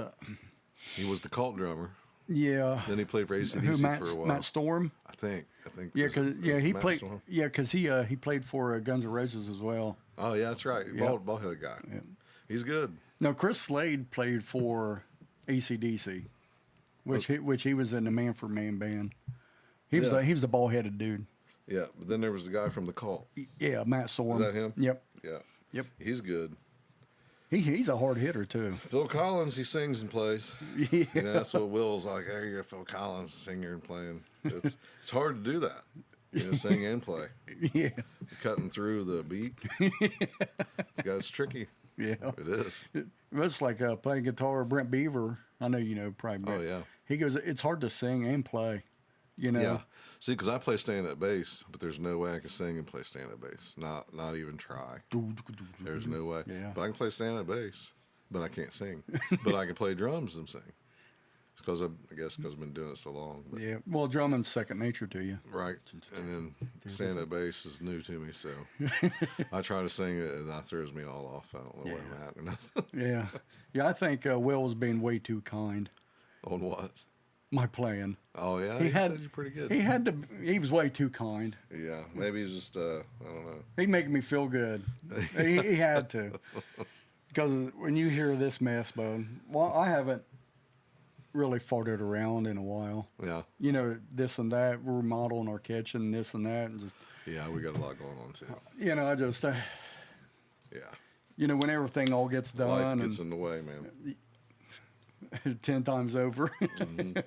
He was the Cult drummer. Yeah. Then he played for AC/DC for a while. Matt Storm. I think. Yeah, he played. Storm? Yeah, because he played for Guns N' Roses as well. Oh yeah, that's right. Yep. Bald-headed guy. Yep. He's good. No, Chris Slade played for AC/DC, which he was in the Man for Man band. He was the bald-headed dude. Yeah, but then there was the guy from the Cult. Yeah, Matt Storm. Is that him? Yep. Yeah. Yep. He's good. He's a hard hitter too. Phil Collins, he sings and plays. Yeah. You know, that's what Will's like. Hey, you're a Phil Collins singer and playing. It's hard to do that. You know, sing and play. Yeah. Cutting through the beat. It's tricky. Yeah. It is. It's like playing guitar. Brent Beaver, I know you know probably. Brent. Oh, yeah. He goes, it's hard to sing and play. You know. Yeah. See, because I play stand-up bass, but there's no way I can sing and play stand-up bass. Not even try. There's no way. Yeah. But I can play stand-up bass, but I can't sing. But I can play drums and sing. It's because I guess because I've been doing it so long. But, Yeah. Well, drumming's second nature to you. right. And then stand-up bass is new to me, so I try to sing it, and that throws me all off. I don't know where I'm at. Yeah. Yeah. I think Will was being way too kind. On what? My playing. Oh, yeah? He said you're pretty good. He was way too kind. Yeah. Maybe he's just, I don't know. He'd make me feel good. he had to. Because when you hear this mess, bud, well, I haven't really farted around in a while. Yeah. You know, this and that. We're remodeling our kitchen, this and that. And just, Yeah, we got a lot going on, too. you know, I just, Yeah. you know, when everything all gets done. Life gets in the way, man. 10 times over. Mm-hmm.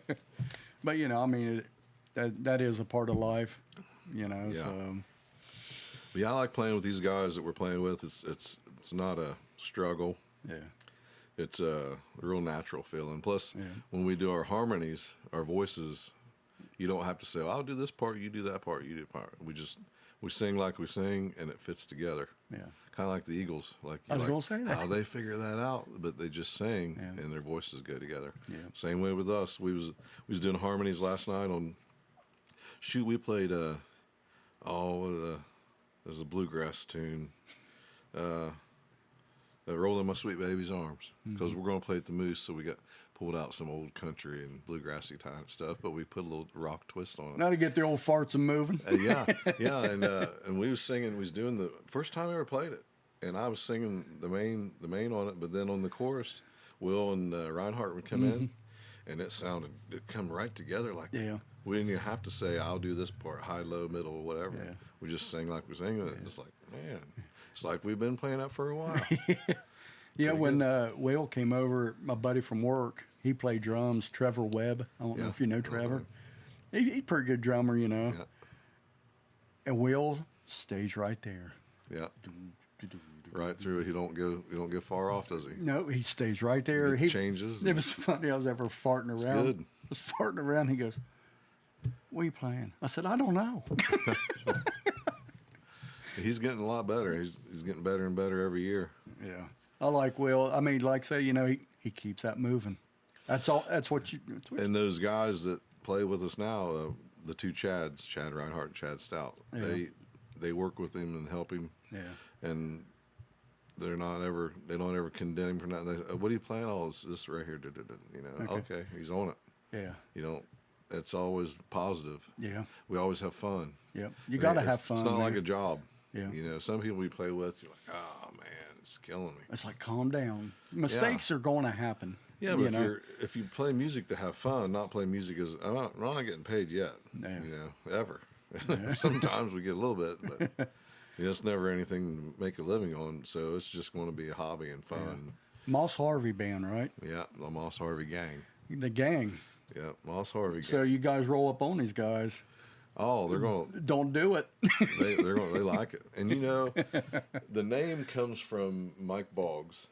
But, you know, I mean, that is a part of life, you know, Yeah. so. But yeah, I like playing with these guys that we're playing with. It's not a struggle. Yeah. It's a real natural feeling. Plus, Yeah. when we do our harmonies, our voices, you don't have to say, I'll do this part, you do that part, you do that part. We sing like we sing, and it fits together. Yeah. Kind of like the Eagles. Like I was gonna say that. How they figure that out, but they just sing, Yeah. and their voices go together. Yeah. Same way with us. We was doing harmonies last night on. Shoot, we played it was a bluegrass tune. Rolling My Sweet Baby's Arms, because we're going to play at the Moose, so we got pulled out some old country and bluegrassy type stuff, but we put a little rock twist on it. Now to get the old farts a moving. Yeah, and we was singing. We was doing the first time I ever played it, and I was singing the main on it, but then on the chorus, Will and Reinhardt would come in, and it come right together like Yeah. we didn't even have to say I'll do this part, high, low, middle, whatever. Yeah. We just sang like we're singing it. It's like, man, it's like we've been playing that for a while. Yeah, when Will came over, my buddy from work, he played drums, Trevor Webb. I don't know Yeah. if you know Trevor. He's a pretty good drummer, you know. Yeah, And Will stays right there. yeah. Right through it. He don't go far off, does he? No, he stays right there. He changes. It was funny. I was ever farting around. good. I was farting around. He goes, "What are you playing?" I said, "I don't know." He's getting a lot better. He's getting better and better every year. Yeah, I like Will. I mean, like say, you know, he keeps that moving. That's all. That's what you. And those guys that play with us now, the two Chads, Chad Reinhardt and Chad Stout, Yeah. they work with him and help him, Yeah. and they don't ever condemn him for nothing. They say, what are you playing? Oh, it's this right here. You know, okay, he's on it. Yeah. You know, it's always positive. Yeah. We always have fun. Yep. You got to It's- have fun. It's not like man. a job. Yeah. You know, some people we play with, you're like, oh man, it's killing me. It's like calm down. Mistakes are going to happen. Yeah, but you know? if you play music to have fun, not play music as I'm not getting paid yet. Yeah. You know, ever. Sometimes we get a little bit, but you know, it's never anything to make a living on. So it's just going to be a hobby and fun. Moss Harvey band, right? Yeah, the Moss Harvey gang. The gang. Yeah, Moss Harvey gang. So you guys roll up on these guys. Oh, they're going to. Don't do it. They like it, and you know, the name comes from Mike Boggs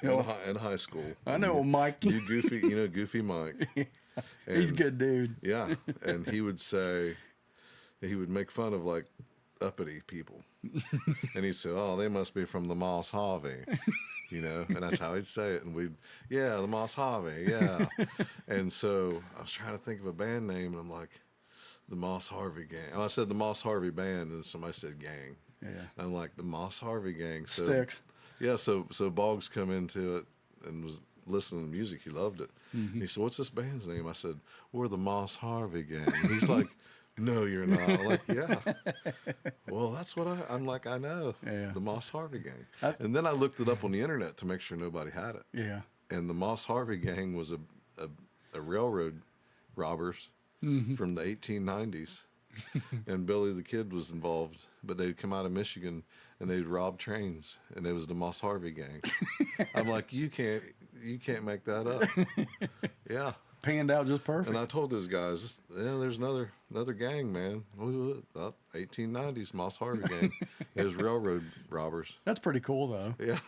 in high school. I know Mike. Goofy Mike. He's a And- good dude. Yeah, and he would make fun of like uppity people, and he'd say, "Oh, they must be from the Moss Harvey," you know, and that's how he'd say it. And the Moss Harvey, yeah. And so I was trying to think of a band name, and I'm like, the Moss Harvey gang. And I said the Moss Harvey band, and somebody said gang. Yeah. And I'm like the Moss Harvey gang. So, Sticks. Yeah, so Boggs come into it and was listening to music. He loved it. Mm-hmm. He said, "What's this band's name?" I said, "We're the Moss Harvey gang." And he's like, "No, you're not." I'm like, "Yeah." Well, that's what I'm like. I know. Yeah. The Moss Harvey gang. And then I looked it up on the internet to make sure nobody had it. Yeah. And the Moss Harvey gang was a railroad robbers Mm-hmm. from the 1890s. and Billy the Kid was involved. But they'd come out of Michigan and they'd rob trains, and it was the Moss Harvey gang. I'm like, you can't make that up. Yeah. Panned out just perfect. And I told those guys, yeah, there's another gang, man. 1890s Moss Harvey gang. It was railroad robbers. That's pretty cool, though. Yeah.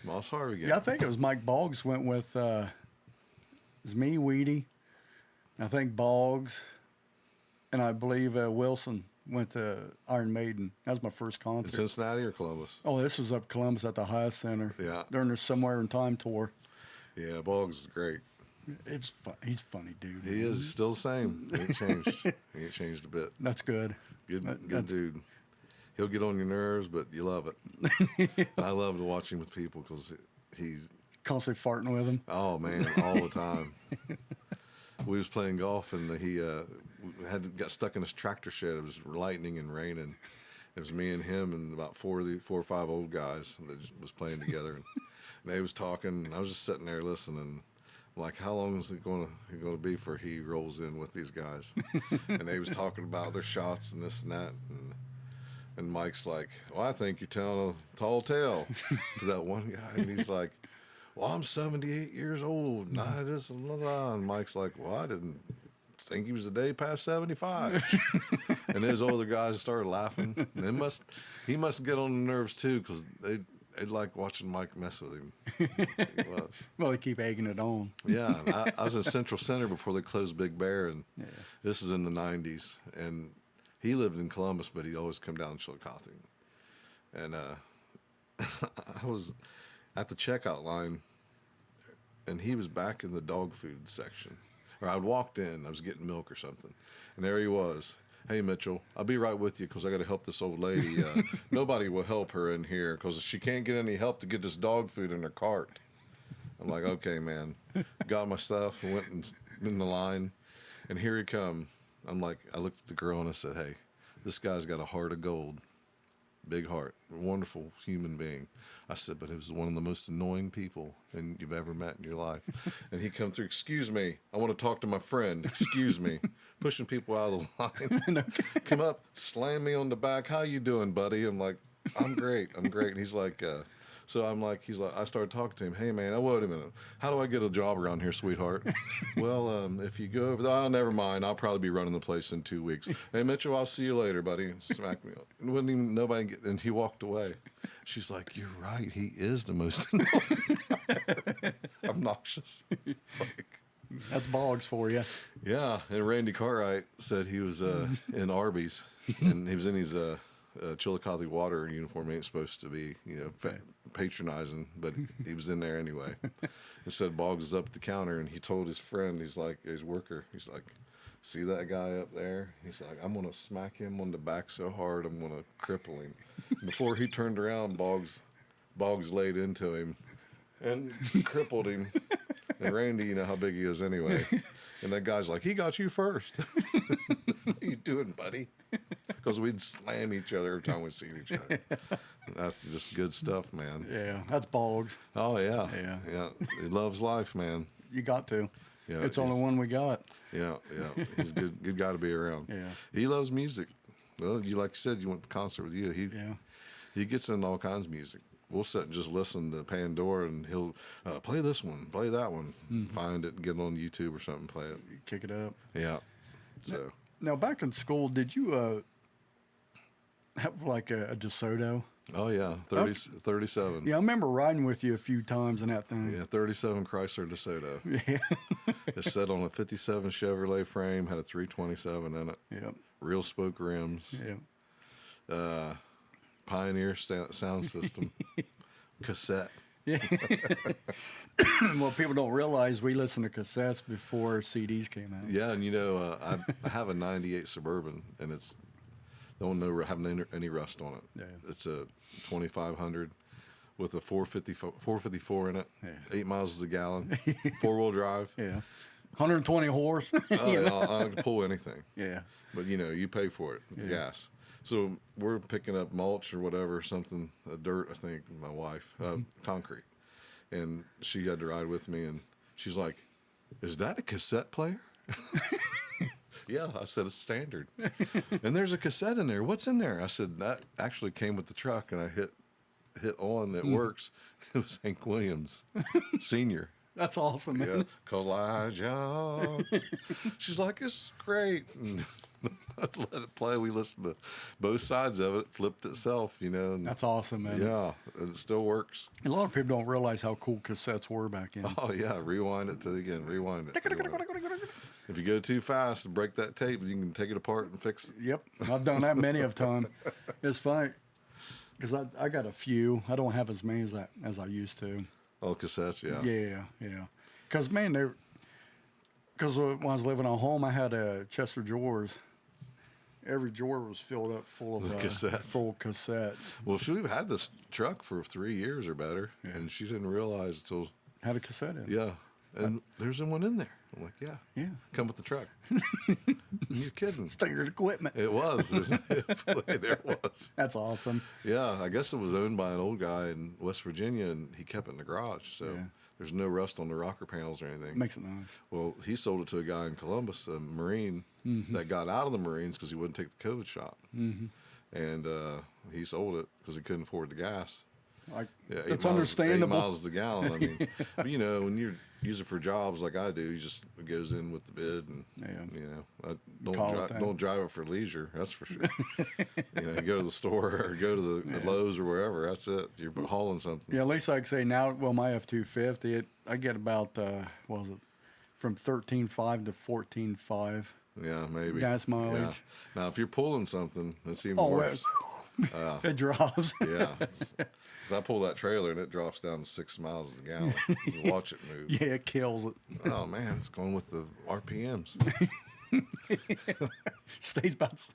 Moss Harvey gang. Yeah, I think it was Mike Boggs went with, it was me, Weedy, I think Boggs, and I believe Wilson went to Iron Maiden. That was my first In concert. Cincinnati or Columbus? Oh, this was up Columbus at the Hyatt Center. Yeah. During their Somewhere in Time tour. Yeah, Boggs is great. It's he's a funny dude. He is still the same. He ain't changed. He ain't changed a bit. That's good. Good dude. He'll get on your nerves, but you love it. I love to watch him with people because he's Constantly farting with him. oh man, all the time. We was playing golf and he got stuck in his tractor shed. It was lightning and raining. It was me and him and about four or five old guys that was playing together, and they was talking. And I was just sitting there listening. Like, how long is it going to be before he rolls in with these guys? And they was talking about their shots and this and that. And Mike's like, well, I think you're telling a tall tale to that one guy. And he's like, well, I'm 78 years old. And I just, blah, blah. And Mike's like, well, I didn't think he was a day past 75. And those older guys started laughing. And he must get on the nerves too, because they'd like watching Mike mess with him. He was. Well, they keep egging it on. Yeah, I was in Central Center before they closed Big Bear, and this is in the 90s. And he lived in Columbus, but he'd always come down to Chillicothe. And I was at the checkout line, and he was back in the dog food section. Or I'd walked in, I was getting milk or something, and there he was. Hey, Mitchell, I'll be right with you because I got to help this old lady. Nobody will help her in here because she can't get any help to get this dog food in her cart. I'm like, okay, man. Got my stuff and went in the line, and here he come. I'm like, I looked at the girl and I said, hey, this guy's got a heart of gold. Big heart. Wonderful human being. I said, but it was one of the most annoying people you've ever met in your life. And he come through, excuse me, I want to talk to my friend. Excuse me. Pushing people out of the line. Come up, slam me on the back. How you doing, buddy? I'm like, I'm great. And he's like, I started talking to him. Hey, man, wait a minute. How do I get a job around here, sweetheart? Well, if you go over there, oh, never mind. I'll probably be running the place in 2 weeks. Hey, Mitchell, I'll see you later, buddy. Smack me up. And wouldn't even and he walked away. She's like, you're right. He is the most annoying, obnoxious. That's Boggs for you. Yeah, and Randy Cartwright said he was in Arby's, and he was in his Chillicothe water uniform. He ain't supposed to be, patronizing, but he was in there anyway. He said Boggs was up at the counter, and he told his friend, his worker, he's like, see that guy up there? He's like, I'm going to smack him on the back so hard, I'm going to cripple him. Before he turned around, Boggs laid into him and crippled him. And Randy, you know how big he is anyway. And that guy's like, he got you first. What are you doing, buddy? Because we'd slam each other every time we seen each other. That's just good stuff, man. Yeah, that's Boggs. Oh, yeah. Yeah. He loves life, man. You got to. Yeah, it's only one we got. Yeah. He's a good guy to be around. Yeah. He loves music. Well, like you said, you went to the concert with you. He gets into all kinds of music. We'll sit and just listen to Pandora, and he'll play this one, play that one, find it, and get it on YouTube or something, play it. Kick it up. Yeah. So. Now, back in school, did you have like a DeSoto? Oh, yeah, 37. Yeah, I remember riding with you a few times in that thing. Yeah, 37 Chrysler DeSoto. Yeah. It's set on a 57 Chevrolet frame, had a 327 in it. Yep. Real spoke rims. Yeah. Pioneer sound system. Cassette. Yeah. Well, people don't realize we listened to cassettes before CDs came out. Yeah, and I have a 98 Suburban, and it's don't have any rust on it. Yeah. It's a 2500 with a 454 in it. Yeah. 8 miles a gallon. 4-wheel drive. Yeah. 120 horse. Oh, yeah, I can pull anything. Yeah. But you pay for it with the gas. So we're picking up mulch or whatever, something, dirt, I think, my wife, concrete. And she had to ride with me, and she's like, is that a cassette player? Yeah, I said, it's standard. And there's a cassette in there. What's in there? I said, that actually came with the truck, and I hit on, it works. It was Hank Williams, Senior. That's awesome, man. Yeah, Elijah. She's like, this is great. And I let it play. We listened to both sides of it, flipped itself, you know. And That's awesome, man. yeah, and it still works. A lot of people don't realize how cool cassettes were back then. Oh, yeah, rewind it rewind it. If you go too fast and break that tape, you can take it apart and fix it. Yep, I've done that many of time. It's funny because I got a few. I don't have as many as I used to. Oh, cassettes, yeah. Yeah. Because man, because when I was living at home, I had a Chester drawers. Every drawer was filled up full of cassettes. Full cassettes. Well, she've had this truck for 3 years or better, and she didn't realize until Had a cassette in it. yeah. And there's one in there. I'm like, yeah, come with the truck. You're kidding? Standard equipment. It was. There was. That's awesome. Yeah, I guess it was owned by an old guy in West Virginia, and he kept it in the garage. So there's no rust on the rocker panels or anything. Makes it nice. Well, he sold it to a guy in Columbus, a Marine that got out of the Marines because he wouldn't take the COVID shot. And he sold it because he couldn't afford the gas. That's understandable. 8 miles a gallon. I mean, but, you know, when you use it for jobs like I do, it goes in with the bid, and you know, don't drive it for leisure. That's for sure. You know, you go to the store or go to the Lowe's or wherever. That's it. You're hauling something. Yeah, at least I can say now. Well, my F-250, I get about what was it, from 13.5 to 14.5. Yeah, maybe gas mileage. Yeah. Now, if you're pulling something, it's even Oh, worse. It drops. Yeah. Because I pull that trailer and it drops down to 6 miles a gallon. You watch it move. Yeah, it kills it. Oh, man, it's going with the RPMs. Stays about.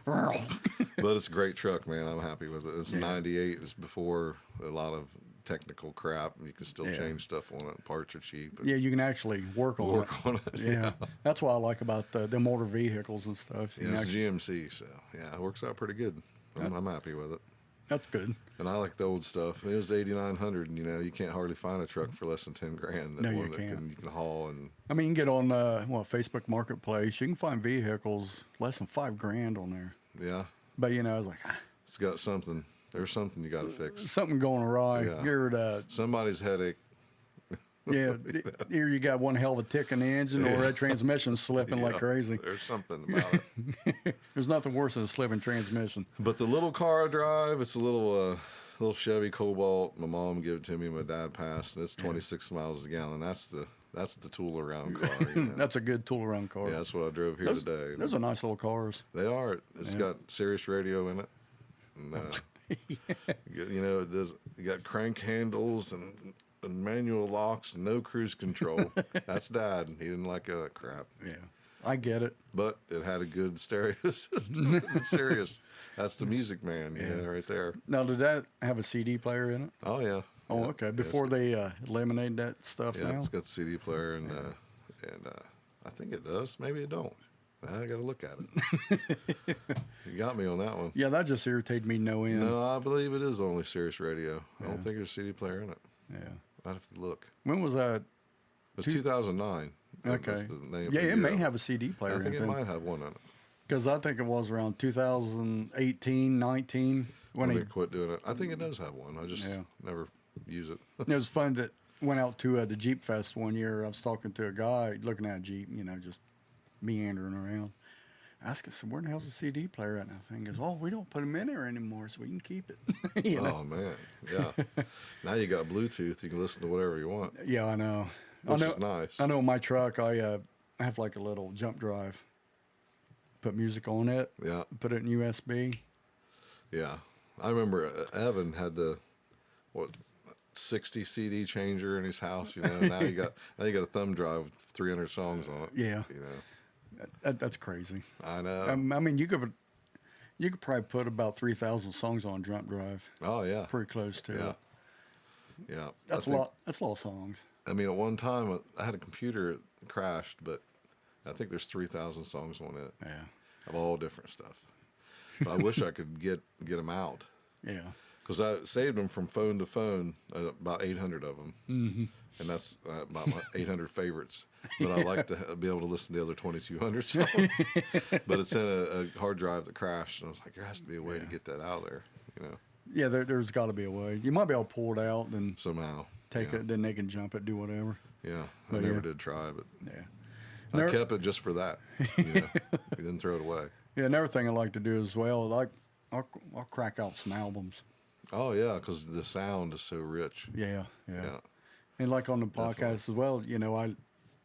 But it's a great truck, man. I'm happy with it. It's 98. It's before a lot of technical crap, and you can still change stuff on it. Parts are cheap. Yeah, you can actually work on it. Yeah. That's what I like about the motor vehicles and stuff. Yeah, it's GMC, so yeah, it works out pretty good. I'm happy with it. That's good. And I like the old stuff. It was 8,900, and you know, you can't hardly find a truck for less than 10 grand. No, you can't. You can haul. And I mean, you can get on Facebook Marketplace. You can find vehicles less than $5 grand on there. Yeah. But you know, I was like, it's got something. There's something you got to fix. Something going awry. Yeah. Somebody's headache. Yeah, here you got one hell of a tick in the engine, or that transmission's slipping like crazy. There's something about it. There's nothing worse than a slipping transmission. But the little car I drive, it's a little Chevy Cobalt. My mom gave it to me. My dad passed, and it's 26 miles a gallon. That's the tool around car. You know? That's a good tool around car. Yeah, that's what I drove here today. Those are nice little cars. They are. It's got Sirius radio in it. And, you know, you got crank handles and manual locks and no cruise control. That's Dad. He didn't like that crap. Yeah, I get it. But it had a good stereo system. Sirius. That's the music man, right there. Now, did that have a CD player in it? Oh, yeah. Oh, okay. Before they eliminated that stuff now? Yeah, it's got the CD player, and I think it does. Maybe it don't. I got to look at it. You got me on that one. Yeah, that just irritated me no end. No, I believe it is only Sirius radio. I don't think there's a CD player in it. Yeah. I'd have to look. When was that? It was 2009. Okay. That's the name Yeah, it may have a CD player in it. I think it might have one in it. Because I think it was around 2018, 19 when they quit doing it. I think it does have one. I just never use it. It was fun that went out to the Jeep Fest one year. I was talking to a guy looking at a Jeep, you know, just meandering around. I asked him, so where the hell's the CD player at now? He goes, oh, we don't put them in there anymore, so we can keep it. You know? Oh, man. Yeah. Now you got Bluetooth. You can listen to whatever you want. Yeah, I know. Which is nice. I know my truck, I have like a little jump drive. Put music on it. Yeah. Put it in USB. Yeah. I remember Evan had the, 60 CD changer in his house, you know. Now you got a thumb drive with 300 songs on it. Yeah. You know. That's crazy. I know. I mean, you could probably put about 3,000 songs on a jump drive. Oh yeah. Pretty close to it. Yeah. That's a lot. That's a lot of songs. I mean, at one time I had a computer that crashed, but I think there's 3,000 songs on it. Yeah. Of all different stuff. But I wish I could get them out. Yeah. Because I saved them from phone to phone, about 800 of them. Mm-hmm. And that's about my 800 favorites. But I like to be able to listen to the other 2,200 songs. But it's in a hard drive that crashed. And I was like, there has to be a way to get that out of there, you know. Yeah, there's got to be a way. You might be able to pull it out and Somehow. take it, then they can jump it, do whatever. Yeah, I But never did try, but Yeah. I kept it just for that. You know, you didn't throw it away. Yeah, another thing I like to do as well, like I'll crack out some albums. Oh yeah, because the sound is so rich. Yeah. Yeah, And like on the podcast Definitely. as well, you know,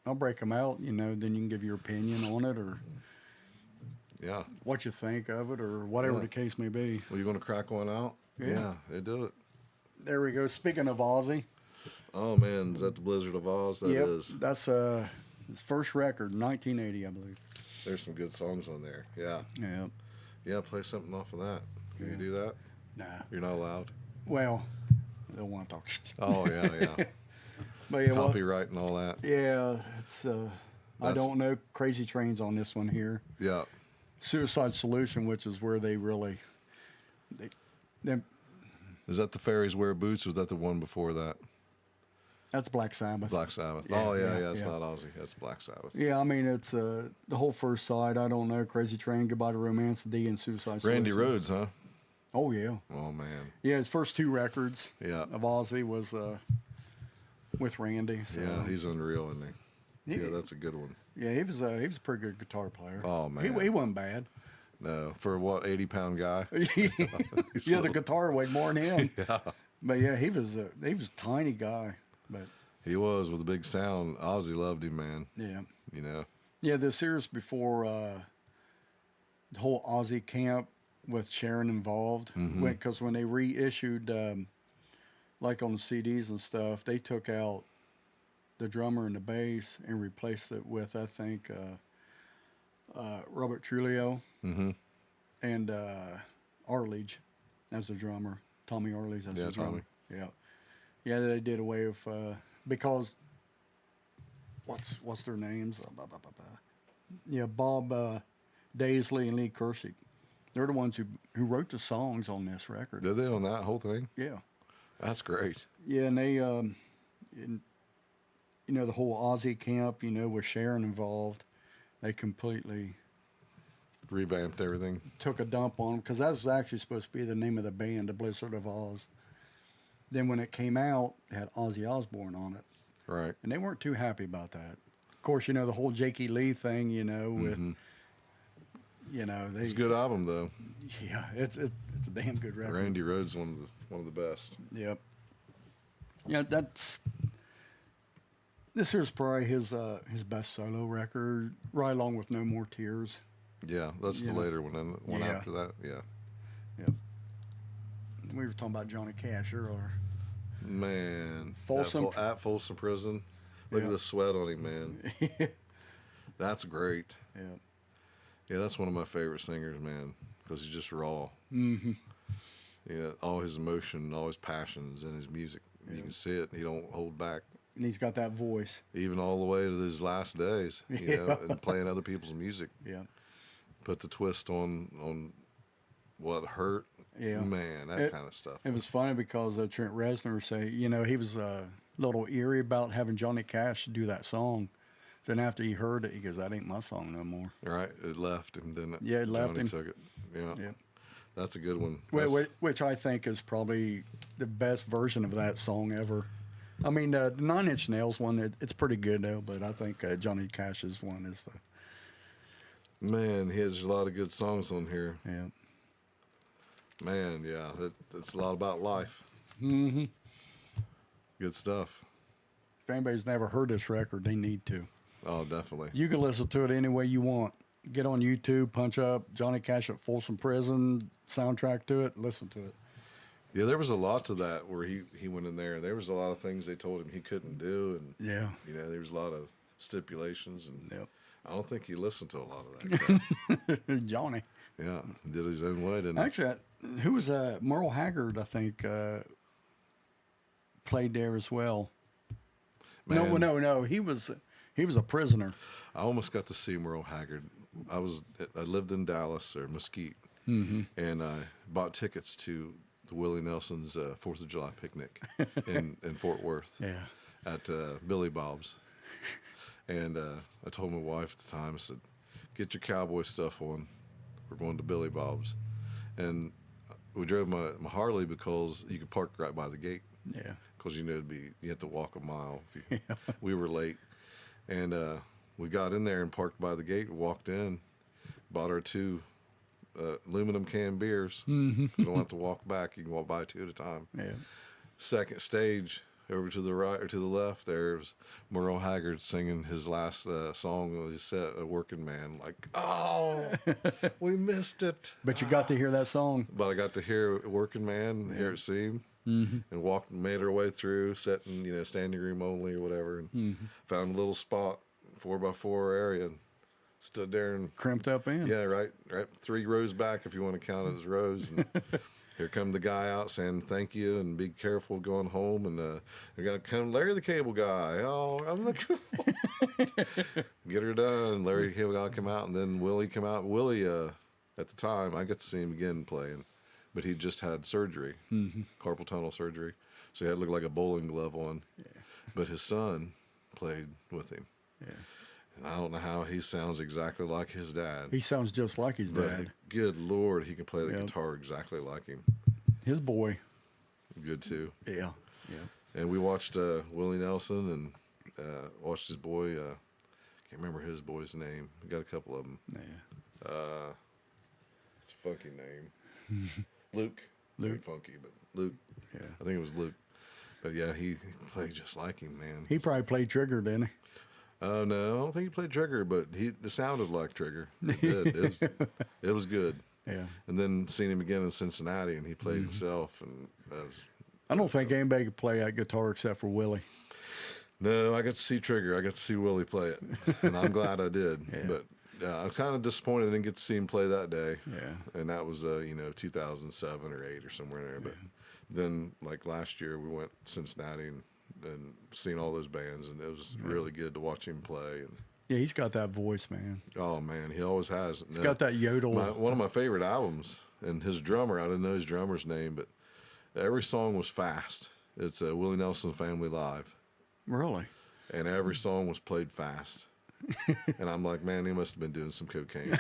I'll break them out, you know, then you can give your opinion on it or yeah. what you think of it or whatever Yeah. the case may be. Well, you going to crack one out? Yeah. They do it. There we go. Speaking of Ozzy, Oh man, is that the Blizzard of Oz? That yep, is. that's his first record, 1980, I believe. There's some good songs on there. Yeah, Yeah. yeah. Play something off of that. Can you do that? Nah. You're not allowed. Well, I don't want to talk. Oh yeah. But yeah, well, Copyright and all that. yeah, it's I That's- don't know Crazy Train's on this one here. Yeah. Suicide Solution, which is where they Is that the Fairies Wear Boots? Or was that the one before that? that's Black Sabbath. Black Sabbath. Yeah, Oh yeah. yeah, It's yeah. not Ozzy. That's Black Sabbath. Yeah, I mean it's the whole first side. I don't know Crazy Train, Goodbye to Romance, D, and Suicide Solution. Randy Rhoads, huh? Oh yeah, Oh man. yeah. His first two records Yeah. of Ozzy was with Randy. So. Yeah, he's unreal, isn't he? He- Yeah, that's a good one. Yeah, he was a pretty good guitar player. Oh, man. he wasn't bad. No, for what, 80-pound guy? Yeah, the guitar weighed more than him. Yeah. But yeah, he was a tiny guy. But He was with a big sound. Ozzy loved him, man. yeah, You know. yeah. The years before the whole Ozzy camp with Sharon involved, because when they reissued like on the CDs and stuff, they took out the drummer and the bass and replaced it with I think Robert Trujillo and Arledge as the drummer. Tommy Arledge as Yeah, the drummer. Tommy. Yeah, they did away with because what's their names? Yeah, Bob Daisley and Lee Kershak. They're the ones who wrote the songs on this record. Did they on that whole thing? Yeah, That's great. yeah, and they you know the whole Ozzy camp, you know, with Sharon involved, they completely Revamped everything. took a dump on them because that was actually supposed to be the name of the band, the Blizzard of Oz. Then when it came out, it had Ozzy Osbourne on it, Right. and they weren't too happy about that. Of course, you know the whole Jakey Lee thing, you know, with you know they It's a good album, though. yeah, it's a damn good record. Randy Rhoads one of the best. Yep. Yeah, this here's probably his best solo record, right along with No More Tears. Yeah, that's the Yeah. later one. And the one Yeah. after that, yeah. Yep. We were talking about Johnny Cash earlier. Man. Folsom- At Folsom Prison. Look Yeah. at the sweat on him, man. That's great. Yeah. Yeah, that's one of my favorite singers, man, because he's just raw. Mm-hmm. Yeah, all his emotion, all his passions in his music. You can see it. He don't hold back, And he's got that voice. even all the way to his last days. You know, and playing other people's music. Yeah. Put the twist on what hurt. Yeah. Man, that kind of stuff. It was funny because Trent Reznor say, you know, he was a little eerie about having Johnny Cash do that song. Then after he heard it, he goes, "That ain't my song no more." Right, it left him, didn't it? Yeah, it left Johnny him. took it. Yeah. Yeah. That's a good one. Which I think is probably the best version of that song ever. I mean, the Nine Inch Nails one, it's pretty good though, but I think Johnny Cash's one is the Man, he has a lot of good songs on here. yeah. Man, yeah, it's a lot about life. Mm-hmm. Good stuff. If anybody's never heard this record, they need to. Oh, definitely. You can listen to it any way you want. Get on YouTube, punch up Johnny Cash at Folsom Prison, soundtrack to it, listen to it. Yeah, there was a lot to that where he went in there. There was a lot of things they told him he couldn't do, and Yeah. you know there was a lot of stipulations, and Yep. I don't think he listened to a lot of that crap. Johnny. Yeah, did his own way, didn't he? Actually, who was Merle Haggard, I think, played there as well. Man. No. He was a prisoner. I almost got to see Merle Haggard. I lived in Dallas or Mesquite, and I bought tickets to Willie Nelson's 4th of July picnic in Fort Worth. Yeah. At Billy Bob's. And I told my wife at the time, I said, get your cowboy stuff on. We're going to Billy Bob's. And we drove my Harley because you could park right by the gate. Yeah. Because, you have to walk a mile. We were late. And we got in there and parked by the gate, walked in, bought our 2 aluminum can beers. You don't have to walk back. You can walk by 2 at a time. Yeah. Second stage, over to the right or to the left, there's Merle Haggard singing his last song. He said, "A Working Man." Like, oh, we missed it. But you got to hear that song. But I got to hear "A Working Man," hear it sing, and made our way through, sat in standing room only or whatever, and found a little spot, 4x4 area, and stood there and Crimped up in. yeah, right 3 rows back if you want to count it as rows. And here come the guy out saying thank you and be careful going home. And they're going to come Larry the Cable Guy. Oh, I'm looking get her done. Larry the Cable Guy came out, and then Willie came out. Willie, at the time, I got to see him again playing, but he just had surgery, carpal tunnel surgery. So he had to look like a bowling glove on. Yeah. But his son played with him. Yeah. And I don't know how he sounds exactly like his dad. He sounds just like his But dad. good Lord, he can play the guitar exactly like him. His boy. Good too. Yeah. Yeah. And we watched Willie Nelson and watched his boy. Can't remember his boy's name. We got a couple of them. Yeah. It's a funky name. Luke. Luke. Ain't funky, but Luke. Yeah. I think it was Luke. But yeah, he played just like him, man. He probably played Trigger, didn't he? Oh no, I don't think he played Trigger, but it sounded like Trigger. It did. It was good. Yeah. And then seen him again in Cincinnati, and he played himself, and I don't think anybody could play that guitar except for Willie. no, I got to see Trigger. I got to see Willie play it, and I'm glad I did. Yeah. But I was kind of disappointed I didn't get to see him play that day. Yeah. And that was 2007 or 8 or somewhere in there. But then like last year we went to Cincinnati and seen all those bands, and it was really good to watch him play. And Yeah, he's got that voice, man. oh man, he always has. He's got that yodel. One of my favorite albums, and his drummer, I didn't know his drummer's name, but every song was fast. It's a Willie Nelson Family Live. Really? And every song was played fast. And I'm like, man, he must have been doing some cocaine.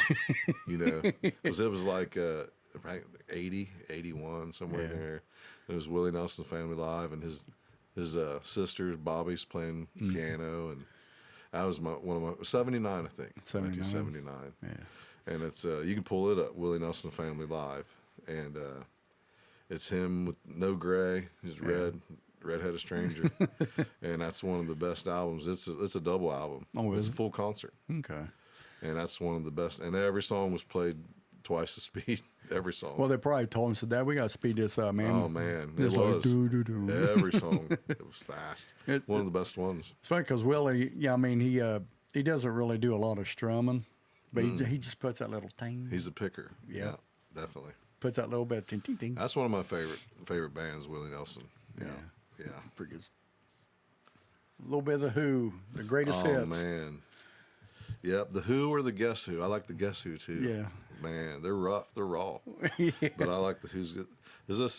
Because it was like 80, 81, somewhere in there. It was Willie Nelson Family Live, and his sisters, Bobby's playing piano, and that was one of my 79, I think, 1979. Yeah. And it's you can pull it up, Willie Nelson Family Live, and it's him with no gray, he's redheaded stranger, and that's one of the best albums. It's a double album. Oh, it's is a it? full concert, Okay. and that's one of the best. And every song was played twice the speed. Every song. Well, they probably told him, said, Dad, we got to speed this up, man. Oh man, it It's like, was do. every song. It was fast. One of the best ones. It's funny because Willie, he doesn't really do a lot of strumming, but he just puts that little ting. He's a picker. Yeah. Definitely. Puts that little bit of ting, ting, ting. That's one of my favorite bands, Willie Nelson. Yeah. Yeah. Pretty good. A little bit of the Who, the greatest Oh hits. man. Yep, the Who or the Guess Who. I like the Guess Who too. Yeah. Man, they're rough, they're raw. But I like the Who's good. Does this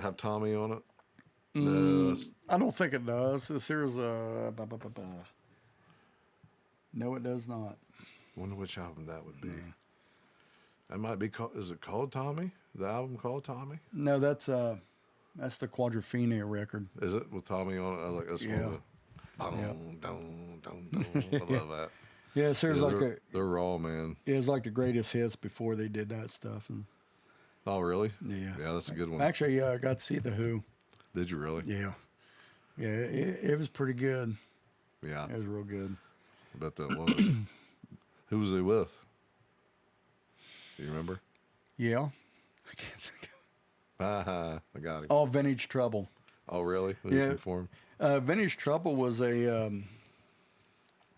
have Tommy on it? No, I don't think it does. This here's no, it does not. wonder which album that would be. That might be called. Is it called Tommy? The album called Tommy? No, that's the Quadrophenia record. Is it with Tommy on it? I like that's one of the. I love that. Yeah, so Yeah, they're raw, man. it was like the greatest hits before they did that stuff. And Oh, really? yeah, Yeah, that's a good one. Actually, I got to see the Who. Did you really? Yeah, it was pretty good. Yeah. It was real good. I bet that was. Who was he with? Do you remember? Yeah, I can't think. I got him. Oh, Vintage Trouble. Oh, really? Who Yeah. performed? Vintage Trouble was they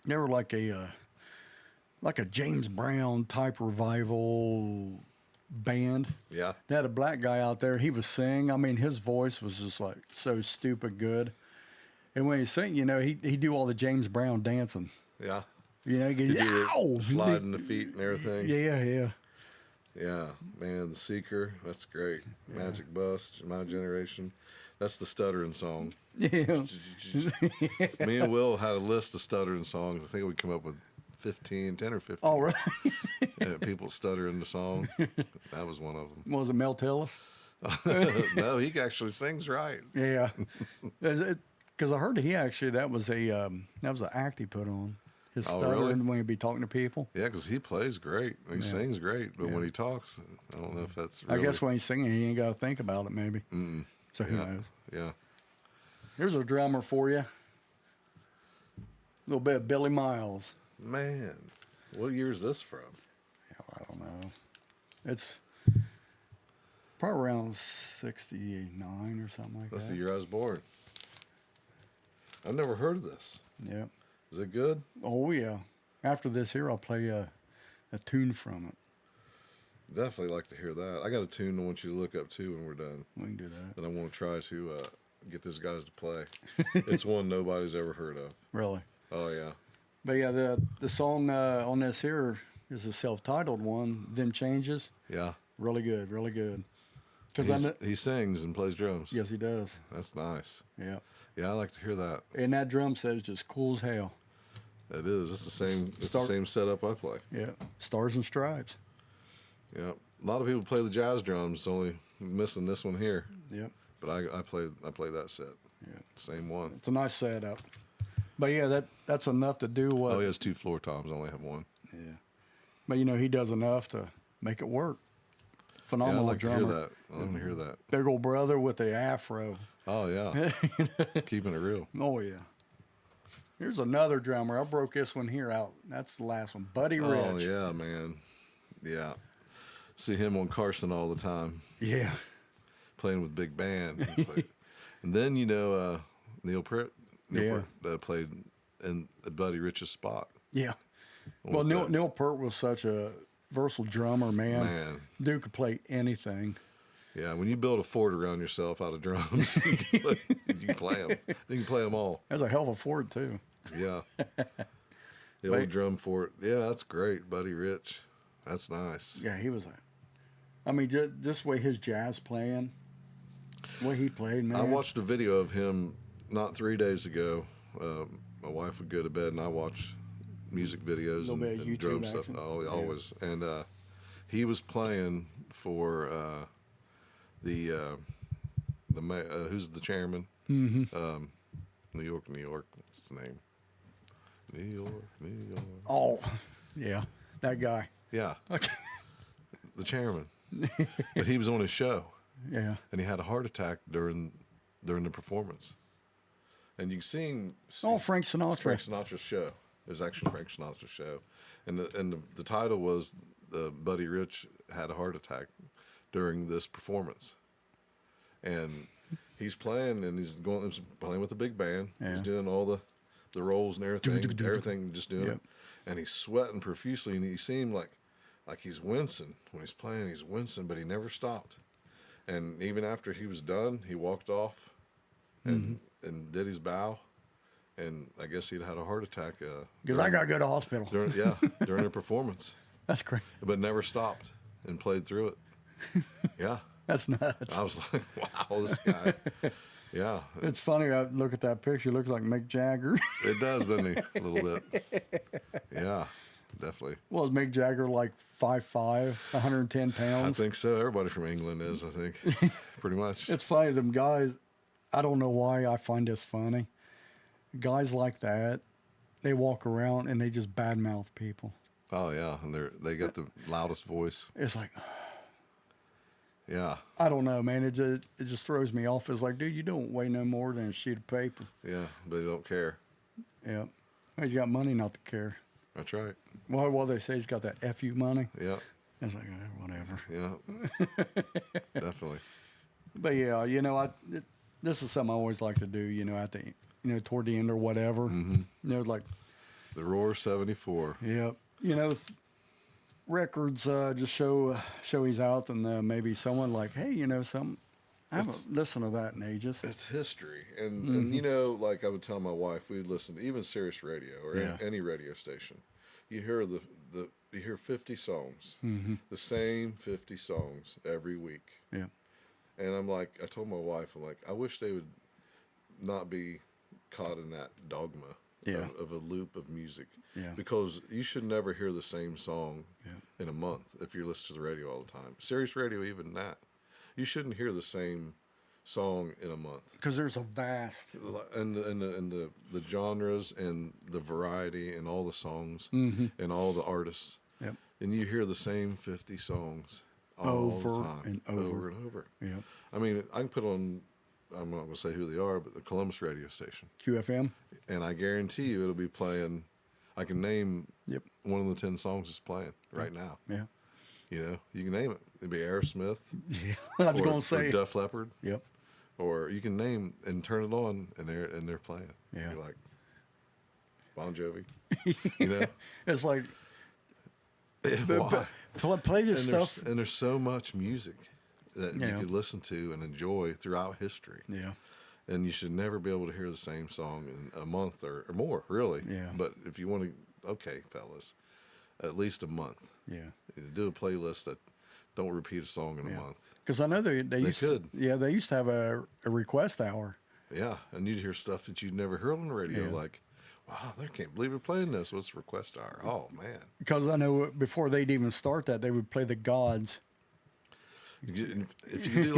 were like a James Brown type revival band. Yeah. They had a black guy out there. He was singing. I mean, his voice was just like so stupid good. And when he sang, he'd do all the James Brown dancing. Yeah. He'd You get, do ow! sliding the feet and everything. Yeah. Yeah, man, The Seeker, that's great. Magic Bus, My Generation. That's the stuttering song. Yeah. Me and Will had a list of stuttering songs. I think we come up with 10 or 15. Oh, really? People stuttering the song. That was one of them. Was it Mel Tillis? No, he actually sings right. Yeah. Because I heard that was an act he put on. His Oh, stuttering really? when he'd be talking to people. Yeah, because he plays great. He sings great. But when he talks, I don't know if that's really... I guess when he's singing, he ain't got to think about it, maybe. So who knows? Yeah. Here's a drummer for you. A little bit of Billy Miles. Man, what year is this from? I don't know. It's probably around 69 or something like That's that. the year I was born. I've never heard of this. Yeah. Is it good? Oh, yeah. After this here, I'll play a tune from it. Definitely like to hear that. I got a tune I want you to look up too when we're done. We can do that. That I want to try to get these guys to play. It's one nobody's ever heard of. Really? Oh, yeah. But yeah, the song on this here is a self-titled one, Them Changes. Yeah. Really good, really good. He sings and plays drums. Yes, he does. That's nice. Yeah. Yeah, I like to hear that. And that drum set is just cool as hell. It is. It's the same setup I play. Yeah. Stars and Stripes. Yeah. A lot of people play the jazz drums, only missing this one here. Yep. But I play that set. Yeah. Same one. It's a nice setup. But yeah, that's enough to do what. Oh, he has 2 floor toms. I only have one. Yeah. But he does enough to make it work. Phenomenal I'd like drummer. to hear that. I want to hear that. Big old brother with the afro. Oh, yeah. Keeping it real. Oh, yeah. Here's another drummer. I broke this one here out. That's the last one. Buddy Rich. Oh, yeah, man. Yeah. See him on Carson all the time. Yeah. Playing with big band. And then, Neil Peart played in Buddy Rich's spot. Yeah. Well, Neil Peart was such a versatile drummer, man. Dude could play anything. Yeah, when you build a fort around yourself out of drums, you can play them. You can play them all. That's a hell of a fort, too. Yeah. The old drum fort. Yeah, that's great, Buddy Rich. That's nice. Yeah, he was just the way his jazz playing, the way he played, man. I watched a video of him not 3 days ago. My wife would go to bed, and I watch music videos and drum stuff. Oh, always. And he was playing for who's the chairman? Mm-hmm. New York. What's his name? New York. Oh, yeah, that guy. Yeah. Okay. The chairman. But he was on his show. Yeah. And he had a heart attack during the performance. And you seen Frank Sinatra. Frank Sinatra's show. It was actually Frank Sinatra's show. And the title was Buddy Rich had a heart attack during this performance. And he's playing and he's playing with the big band. Yeah. He's doing all the rolls and everything, just doing it. And he's sweating profusely, and he seemed like he's wincing. When he's playing, he's wincing, but he never stopped. And even after he was done, he walked off and did his bow. And I guess he'd had a heart attack. Because I got to go to hospital. During a performance. That's great. But never stopped and played through it. Yeah. That's nuts. I was like, wow, this guy. Yeah. It's funny. I look at that picture. It looks like Mick Jagger. It does, doesn't he? A little bit. Yeah, definitely. Well, is Mick Jagger like 5'5", 110 pounds? I think so. Everybody from England is, I think. Pretty much. It's funny. Them guys, I don't know why I find this funny. Guys like that, they walk around and they just badmouth people. Oh, yeah. And they got the loudest voice. It's like... Yeah. I don't know, man. It just throws me off. It's like, dude, you don't weigh no more than a sheet of paper. Yeah, but you don't care. Yeah. He's got money not to care. That's right. Well, they say he's got that FU money. Yeah. It's like, whatever. Yeah. Definitely. But yeah, this is something I always like to do, at the, toward the end or whatever. Mm-hmm. Like. The Roar 74. Yep. Records just show he's out, and maybe someone like, hey, something. I haven't listened to that in ages. It's history, and like I would tell my wife, we'd listen to even Sirius Radio or any radio station. You hear the you hear 50 songs, Mm-hmm. the same 50 songs every week. Yeah. And I'm like, I told my wife, I'm like, I wish they would not be caught in that dogma Yeah. of a loop of music. Yeah. Because you should never hear the same song Yeah. in a month if you listen to the radio all the time. Sirius radio, even that. You shouldn't hear the same song in a month. Because there's a vast. And the genres and the variety and all the songs Mm-hmm. and all the artists. Yep. And you hear the same 50 songs all Over the time. and over. Over and over. Yep. I mean, I can put on, I'm not going to say who they are, but the Columbus radio station. QFM. And I guarantee you it'll be playing, I can name Yep. one of the 10 songs it's playing right now. Yeah. You know, you can name it. It'd be Aerosmith. Yeah. I was going to say. Or Def Leppard. Yep. Or you can name and turn it on and they're playing. Yeah. You're like Bon Jovi. You know? It's like, Why? play this And stuff. there's so much music that Yeah. you could listen to and enjoy throughout history. Yeah. And you should never be able to hear the same song in a month or more, really. Yeah. But if you want to, okay, fellas, at least a month. Yeah. Do a playlist that don't repeat a song in a month. Because I know they used could. Yeah, they used to have a request hour. Yeah, and you'd hear stuff that you'd never heard on the radio, Yeah. like, wow, I can't believe we're playing this. What's request hour? Oh, man. Because I know before they'd even start that, they would play the gods. If you do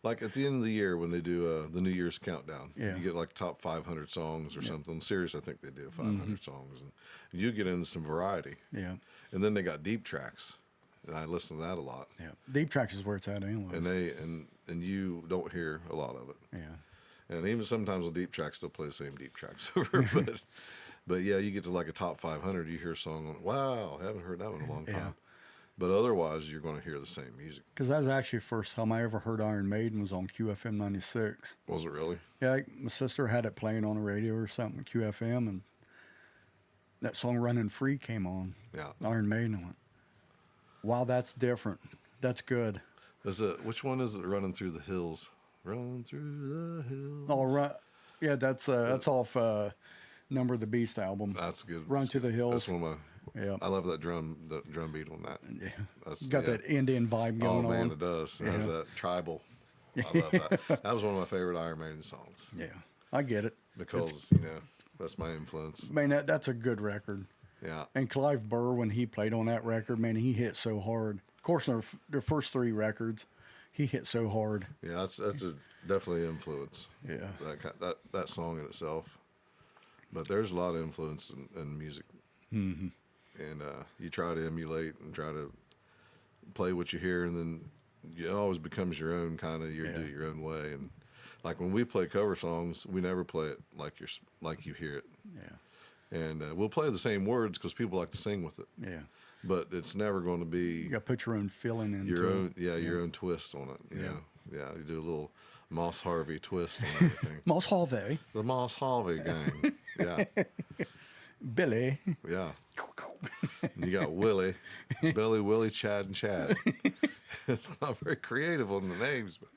like at the end of the year when they do the New Year's countdown, Yeah. you get like top 500 songs or something. Serious, I think they do 500 songs, and you get into some variety. Yeah. And then they got deep tracks, and I listen to that a lot. Yeah. Deep tracks is where it's at anyway. And you don't hear a lot of it. Yeah. And even sometimes the deep tracks still play the same deep tracks over, but yeah, you get to like a top 500, you hear a song, wow, I haven't heard that one in a long time. Yeah. But otherwise, you're going to hear the same music. Because that was actually the first time I ever heard Iron Maiden was on QFM 96. Was it really? Yeah, my sister had it playing on the radio or something, QFM, and that song Running Free came on. Yeah. Iron Maiden. I went, wow, that's different. That's good. Which one is it, Running Through the Hills? Run through the hills. Oh, yeah, that's off Number of the Beast album. That's good. Run to the Hills. That's one of my. Yeah. I love that drum beat on that. Yeah. That's Got that Indian vibe going on. Oh man, it does. It has that tribal. I love that. That was one of my favorite Iron Maiden songs. Yeah, I get it. Because that's my influence. Man, that's a good record. Yeah. And Clive Burr, when he played on that record, man, he hit so hard. Of course, their first three records, he hit so hard. Yeah, that's definitely influence. Yeah. That song in itself. But there's a lot of influence in music. Mm-hmm. And you try to emulate and try to play what you hear, and then it always becomes your own kind of. Do it your own way. And like when we play cover songs, we never play it like you hear it. Yeah. And we'll play the same words because people like to sing with it. Yeah. But it's never going to be You got to put your own feeling into your own. it. Yeah, your own twist on it. You Yeah. know? Yeah. You do a little Moss Harvey twist on everything. Moss Harvey. The Moss Harvey gang. Yeah. Billy. Yeah. And you got Willie, Billy, Willie, Chad, and Chad. It's not very creative on the names, but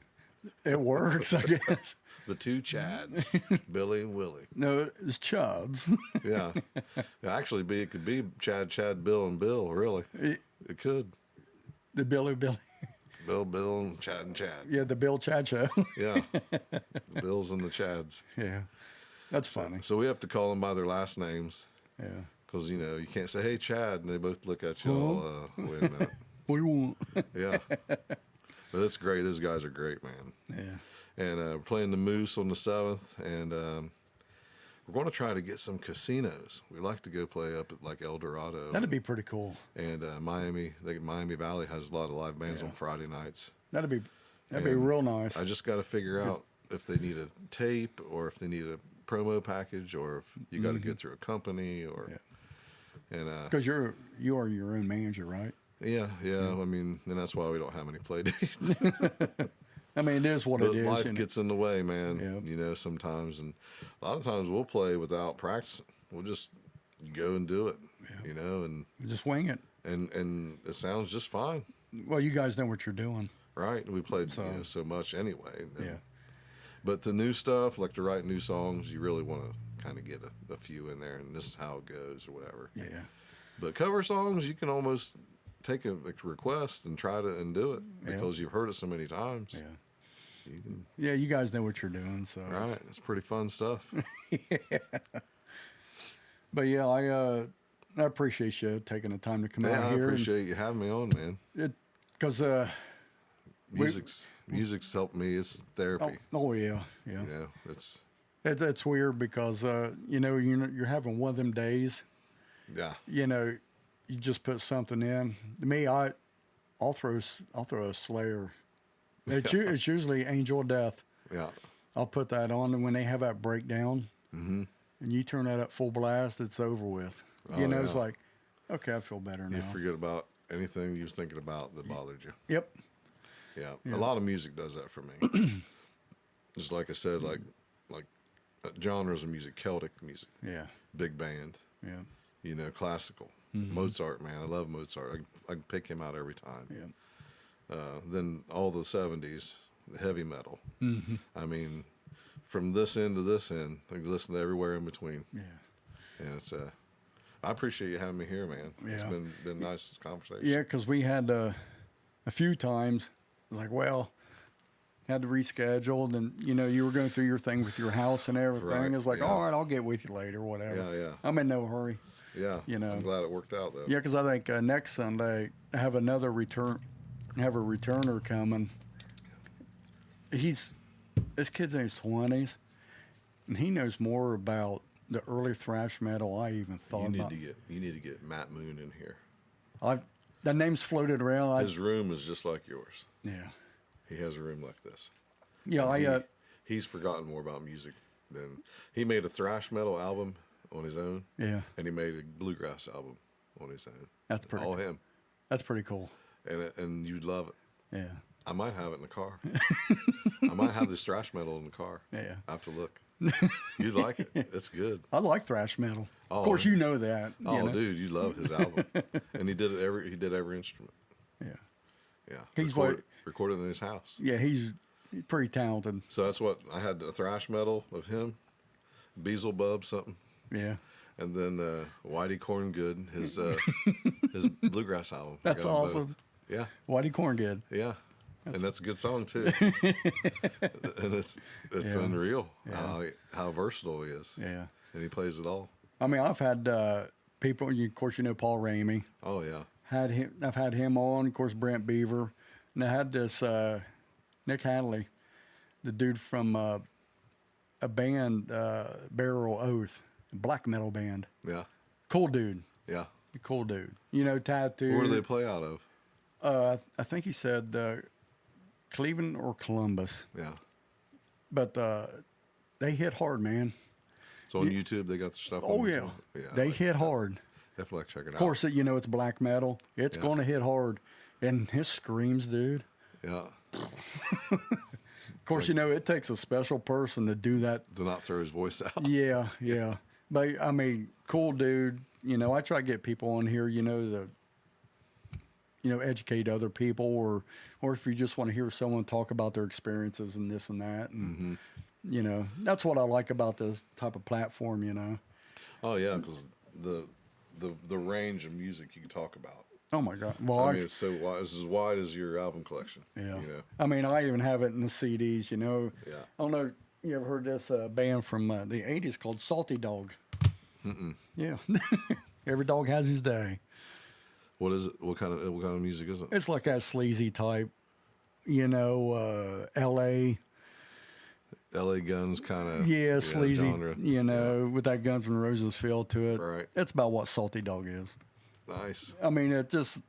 It works, I guess. the two Chads, Billy and Willie. No, it's Chuds. Yeah. It could be Chad, Bill, and Bill, really. It could. The Billy. Bill, and Chad. Yeah, the Bill Chad Show. Yeah. The Bills and the Chads. Yeah. That's funny. So we have to call them by their last names. Yeah. Because, you can't say, hey, Chad, and they both look at you all, wait a minute. What do you want? Yeah. But it's great. Those guys are great, man. Yeah. And we're playing the Moose on the 7th, and we're going to try to get some casinos. We like to go play up at like El Dorado. That'd be pretty cool. And Miami Valley has a lot of live bands on Friday nights. That'd be And real nice. I just got to figure out if they need a tape or if they need a promo package or if you got to go through a company or. Yeah. And Because you are your own manager, right? yeah. I mean, and that's why we don't have any play dates. I mean, it is what But it is. life gets in the way, man. Yep. Sometimes, and a lot of times we'll play without practicing. We'll just go and do it, and Just wing it. and it sounds just fine, Well, you guys know what you're doing. right? We played so much anyway. And, Yeah. But the new stuff, like to write new songs, you really want to kind of get a few in there, and this is how it goes or whatever. Yeah. But cover songs, you can almost take a request and try to and do it because you've heard it so many times. Yeah. You can, Yeah, you guys know what you're doing, so right. It's pretty fun stuff. But yeah, I appreciate you taking the time to come out I here. appreciate you having me on, man. Because Music's helped me. It's therapy. oh yeah, yeah. You know, It's weird because you know you're having one of them days. yeah. You know, you just put something in. To me, I'll throw a Slayer. It's usually Angel of Death. Yeah. I'll put that on, and when they have that breakdown, and you turn that up full blast, it's over with. You know, it's like, okay, I feel better now. You forget about anything you was thinking about that bothered you. Yep. Yeah. A lot of music does that for me. Just like I said, like genres of music, Celtic music, Yeah. big band, Yeah. you know, classical. Mozart, man, I love Mozart. I can pick him out every time. Yeah. Then all the 70s, the heavy metal. I mean, from this end to this end, I can listen to everywhere in between. Yeah. And it's I appreciate you having me here, man. It's Yeah. been nice conversation. Yeah, because we had a few times, it was like, well, had to reschedule, and you know, you were going through your thing with your house and everything. Right, It's like, yeah. all right, I'll get with you later, whatever. Yeah. I'm in no hurry. Yeah. You know. I'm glad it worked out though. Yeah, because I think next Sunday I have another returner coming. This kid's in his 20s, and he knows more about the early thrash metal I even thought about. You need to get Matt Moon in here. That name's floated around. His room is just like yours. Yeah. He has a room like this. Yeah, He's forgotten more about music than he made a thrash metal album on his own. Yeah. And he made a bluegrass album on his own. That's pretty all cool. him. That's pretty cool. And you'd love it. Yeah. I might have it in the car. I might have this thrash metal in the car. Yeah. I have to look. You'd like it. It's good. I like thrash metal. Oh, Of course, you know that. Oh, you know? dude, you love his album. And he did every instrument. Yeah. Yeah. He's recorded in his house. Yeah, he's pretty talented. So that's what I had, a thrash metal of him, Beelzebub something, Yeah. and then Whitey Corngood, his his bluegrass album. I That's got 'em both. awesome. Yeah, Whitey Corngood. yeah, and that's a good song too. And it's Yeah. unreal Yeah. how versatile he is. Yeah. And he plays it all. I mean, I've had people. Of course, you know Paul Ramey. Oh yeah, I've had him on. Of course, Brent Beaver, and I had this Nick Hadley, the dude from a band, Barrel Oath, a black metal band. yeah, Cool dude. yeah. Cool dude. You know, tattoo. Where do they play out of? I think he said Cleveland or Columbus, Yeah, but they hit hard, man. it's on YouTube. They got the stuff. Oh on yeah, YouTube. Yeah, they hit hard. Definitely check it out. Of course, you know it's black metal. It's Yeah. going to hit hard, and his screams, dude. Yeah, Of course, you know it takes a special person to do that. do not throw his voice out. Yeah, yeah. But I mean, cool dude. You know, I try to get people on here. You know, educate other people, or if you just want to hear someone talk about their experiences and this and that, and you know, that's what I like about this type of platform. You know. Oh yeah, because the range of music you can talk about. Oh my God! Well, I mean, it's so wide. It's as wide as your album collection. yeah. You know. I mean, I even have it in the CDs. You know. Yeah. I don't know. You ever heard this band from the '80s called Salty Dog? Yeah. Every dog has his day. What is it? What kind of music is it? It's like that sleazy type, you know, L.A. L.A. Guns kind of. Yeah, sleazy, genre. you know, with that Guns N' Roses feel to it. Right. That's about what Salty Dog is. Nice. I mean, it's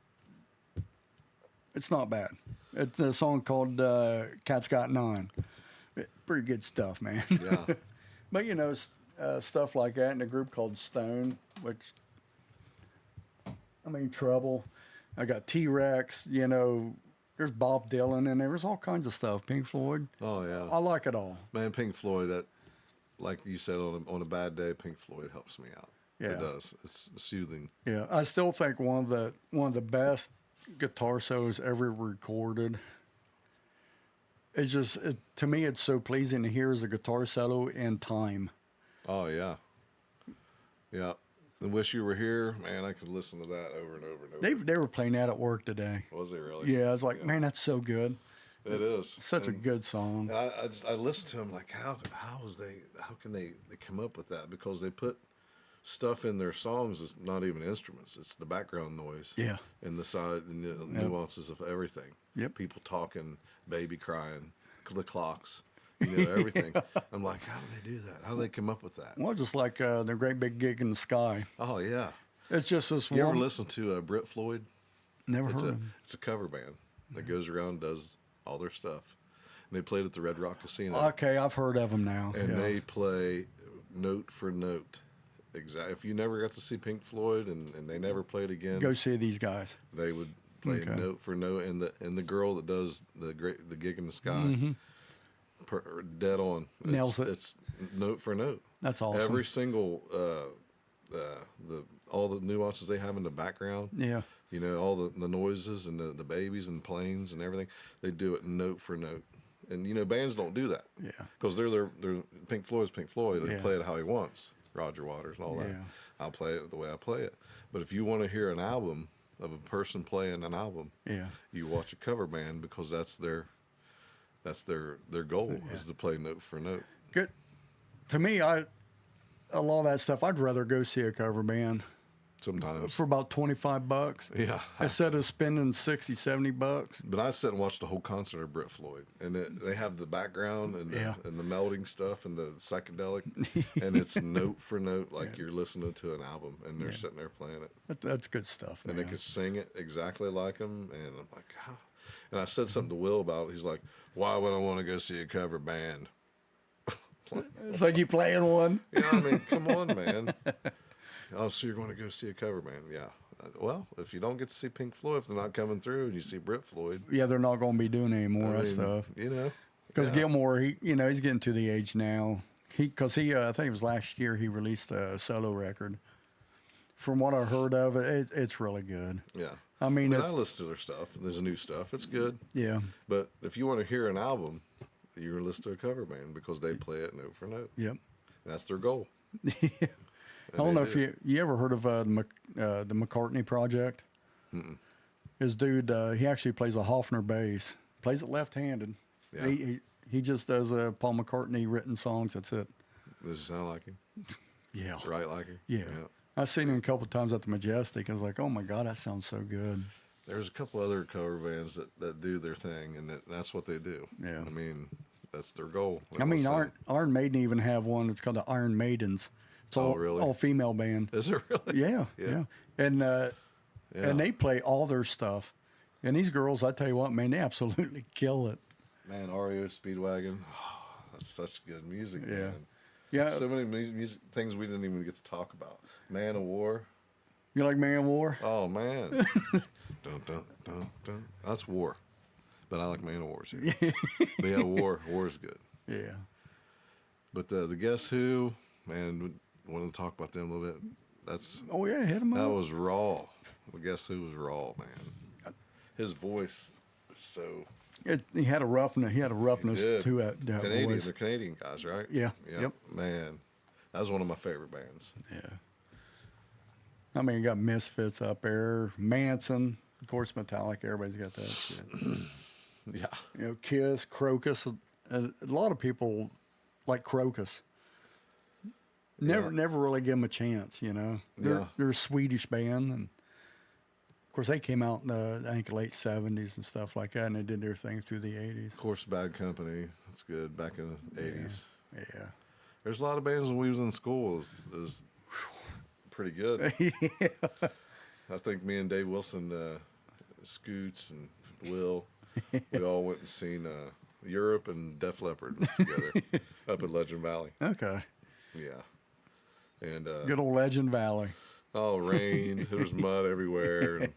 not bad. It's a song called Cat's Got Nine. Pretty good stuff, man. Yeah. But, you know, stuff like that in a group called Stone, which, I mean, Trouble. I got T-Rex, you know, there's Bob Dylan, and there's all kinds of stuff. Pink Floyd. Oh yeah. I like it all. Man, Pink Floyd. That, like you said, on a bad day, Pink Floyd helps me out. Yeah. It does. It's soothing. Yeah, I still think one of the best guitar solos ever recorded. It's just to me, it's so pleasing to hear as a guitar solo in Time. Oh yeah. Yeah. I Wish You Were Here, man. I could listen to that over and over and over. They were playing that at work today. Was it really? Yeah, I was like, man, that's so good. It is Such a good song. And I listened to them like how can they come up with that, because they put stuff in their songs that's not even instruments. It's the background noise. Yeah. And the side and the nuances of everything. Yep. People talking, baby crying, the clocks, everything. I'm like, how do they do that? How do they come up with that? Well, just like the Great Big Gig in the Sky. Oh yeah. It's just this You one. ever listen to Brit Floyd? Never heard of him. It's a cover band that goes around and does all their stuff. And they played at the Red Rock Casino. Okay, I've heard of them now. And they play note for note. Exactly. If you never got to see Pink Floyd and they never played again, Go see these guys. they would play note for note. And the girl that does the Gig in the Sky, dead on. Nails it. It's note for note. That's awesome. Every single all the nuances they have in the background. Yeah. All the noises and the babies and planes and everything. They do it note for note. And bands don't do that. Yeah. Because they're Pink Floyd's Pink Floyd. They Yeah. play it how he wants. Roger Waters and all that. Yeah. I'll play it the way I play it. But if you want to hear an album of a person playing an album, Yeah. you watch a cover band, because that's their goal is to play note for note. Good. To me, a lot of that stuff, I'd rather go see a cover band Sometimes. for about $25 Yeah. instead of spending $60-$70. But I sit and watch the whole concert of Brit Floyd, and they have the background and the melding stuff and the psychedelic, and it's note for note like you're listening to an album, and they're sitting there playing it, That's good stuff, man. and they can sing it exactly like them. And I'm like, how? And I said something to Will about it. He's like, why would I want to go see a cover band? It's like you playing one. I mean, come on, man. Oh, so you're going to go see a cover band? Yeah. Well, if you don't get to see Pink Floyd, if they're not coming through, and you see Brit Floyd, Yeah, they're not going to be doing any more of that stuff. Because Gilmore, he's getting to the age now. I think it was last year he released a solo record. From what I heard of it, it's really good. Yeah. I mean, I listen to their stuff. There's new stuff. It's good. Yeah. But if you want to hear an album, you're going to listen to a cover band, because they play it note for note. Yep. And that's their goal. I don't know if you ever heard of the McCartney Project. Mm-mm. His dude, he actually plays a Hofner bass. Plays it left-handed. Yeah. He just does Paul McCartney written songs. That's it. Does it sound like him? Yeah. Right like him? Yeah. I've seen him a couple times at the Majestic. I was like, oh my God, that sounds so good. There's a couple other cover bands that do their thing, and that's what they do. Yeah. I mean, that's their goal. I mean, Iron Maiden even have one. It's called the Iron Maidens. It's really? all female band. Is it really? Yeah. And they play all their stuff. And these girls, I tell you what, man, they absolutely kill it. Man, REO Speedwagon, that's such good music, Yeah. man. Yeah. So many music things we didn't even get to talk about. Man of War. You like Man of War? Oh, man. Dun, dun, dun, dun. That's War. But I like Man of War, too. But yeah, War is good. Yeah. But the Guess Who, man, wanted to talk about them a little bit. Oh yeah, hit him up. That was raw. The Guess Who was raw, man. His voice is so... He had a roughness. He had a roughness to it. Canadian, voice. they're Canadian guys, right? Yeah. Yep. Man, that was one of my favorite bands. Yeah. I mean, you got Misfits up there, Manson, of course, Metallica. Everybody's got that shit. Yeah. Kiss, Crocus. A lot of people like Crocus. Never really give them a chance. They're a Swedish band, and of course they came out in the I think late '70s and stuff like that, and they did their thing through the '80s. Of course, Bad Company. That's good. Back in the '80s. Yeah. There's a lot of bands when we was in school. It was pretty good. Yeah. I think me and Dave Wilson, Scoots and Will, we all went and seen Europe, and Def Leppard was together up in Legend Valley. Okay. Yeah. And Good old Legend Valley. oh, rain. There was mud everywhere. And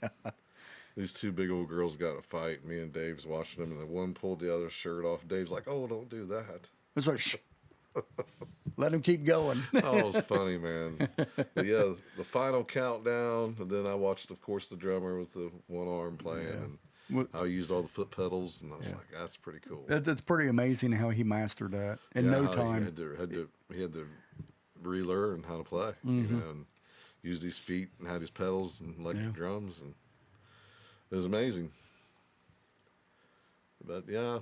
these two big old girls got a fight. Me and Dave's watching them, and the one pulled the other's shirt off. Dave's like, "Oh, don't do that." It's like, shh. Let him keep going. Oh, it was funny, man. But yeah, the final countdown, and then I watched, of course, the drummer with the one arm playing, and how he used all the foot pedals, and I was like, "That's pretty cool." It's pretty amazing how he mastered that in no time. He had to relearn how to play, and used these feet and had these pedals and electric Yeah. drums, and it was amazing. But yeah,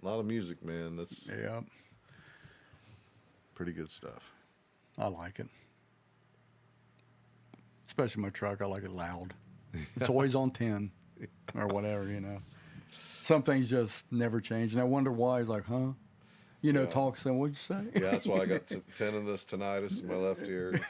a lot of music, man. That's Yeah, pretty good stuff. I like it. Especially my truck, I like it loud. It's always on 10 or whatever, you know. Some things just never change. And I wonder why. He's like, huh? You know, Yeah. talk, saying, what'd you say? Yeah, that's why I got 10 of this tinnitus in my left ear.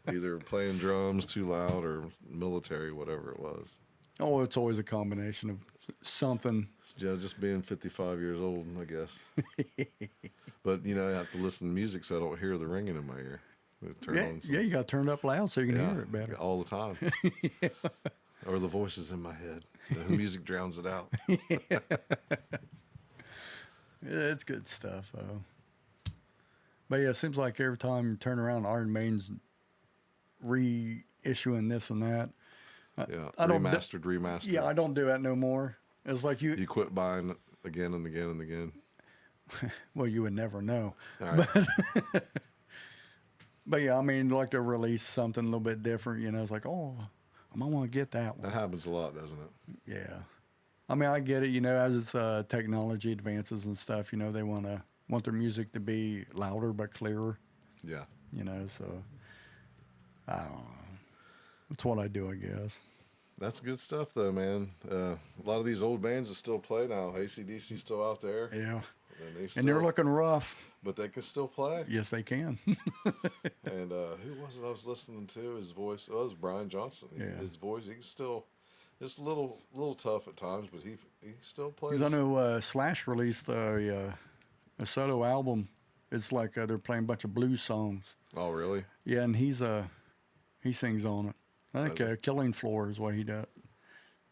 Either playing drums too loud or military, whatever it was. Oh, it's always a combination of something. Yeah, just being 55 years old, I guess. But, you know, I have to listen to music so I don't hear the ringing in my ear. Turn Yeah, on some, yeah, you got to turn it up loud so you can yeah, hear it better. all the time. Or the voices in my head. The music drowns it out. Yeah, it's good stuff, though. But yeah, it seems like every time you turn around, Iron Maiden's reissuing this and that. Yeah, I don't remastered. Yeah, I don't do that no more. It's like You quit buying again and again and again. well, you would never know. All right. But yeah, I mean, like to release something a little bit different, you know, it's like, oh, I might want to get that That one. happens a lot, doesn't it? Yeah. I mean, I get it, you know, as it's technology advances and stuff, you know, they want their music to be louder but clearer, Yeah. you know, so I don't know. That's what I do, I guess. That's good stuff, though, man. A lot of these old bands that still play now. AC/DC still out there. Yeah. And And they're looking rough. but they can still play. Yes, they can. And who was it I was listening to? His voice. Oh, it was Brian Johnson. Yeah. His voice. He can still. It's a little tough at times, but he still plays. Because I know Slash released a solo album. It's like they're playing a bunch of blues songs. Oh, really? Yeah, and he sings on it. I think Does he? Killing Floor is what he does.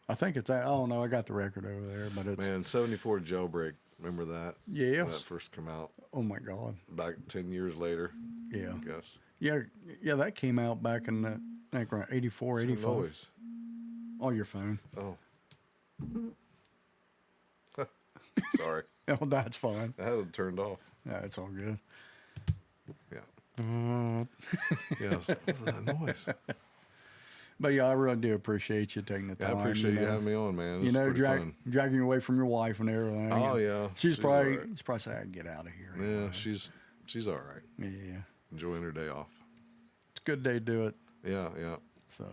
I think it's that. I don't know. I got the record over there, but it's Man, 74 Jailbreak. Remember that? Yes. When that first came out. Oh my God. Back 10 years later, Yeah. I guess. Yeah. Yeah. That came out back in I think around 84, Some 85. noise. Oh, your phone. Oh. Sorry. Oh, that's fine. I had it turned off. Yeah, it's all good. Yeah. Yeah. What's that noise? But yeah, I really do appreciate you taking the Yeah, time. I appreciate you know. having me on, man. You It's know, pretty fun. dragging you away from your wife and everything. Oh, And yeah. She's She's probably all right. saying, "I get out of here." Yeah, she's all right. Yeah. Enjoying her day off. It's a good day to do it. Yeah, yeah. So,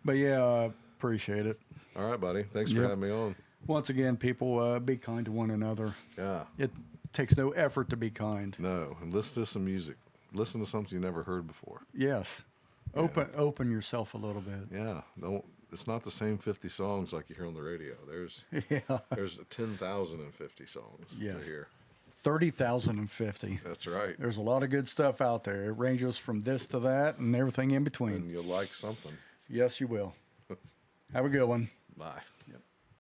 but yeah, I appreciate it. All right, buddy. Thanks for Yep. having me on. Once again, people, be kind to one another. Yeah. It takes no effort to be kind. No, and listen to some music. Listen to something you never heard before. Yes. Open yourself a little bit. Yeah. Don't. It's not the same 50 songs like you hear on the radio. There's Yeah. there's 10,050 songs Yes. to hear. 30,050. That's right. There's a lot of good stuff out there. It ranges from this to that and everything in between. And you'll like something. Yes, you will. Have a good one. Bye.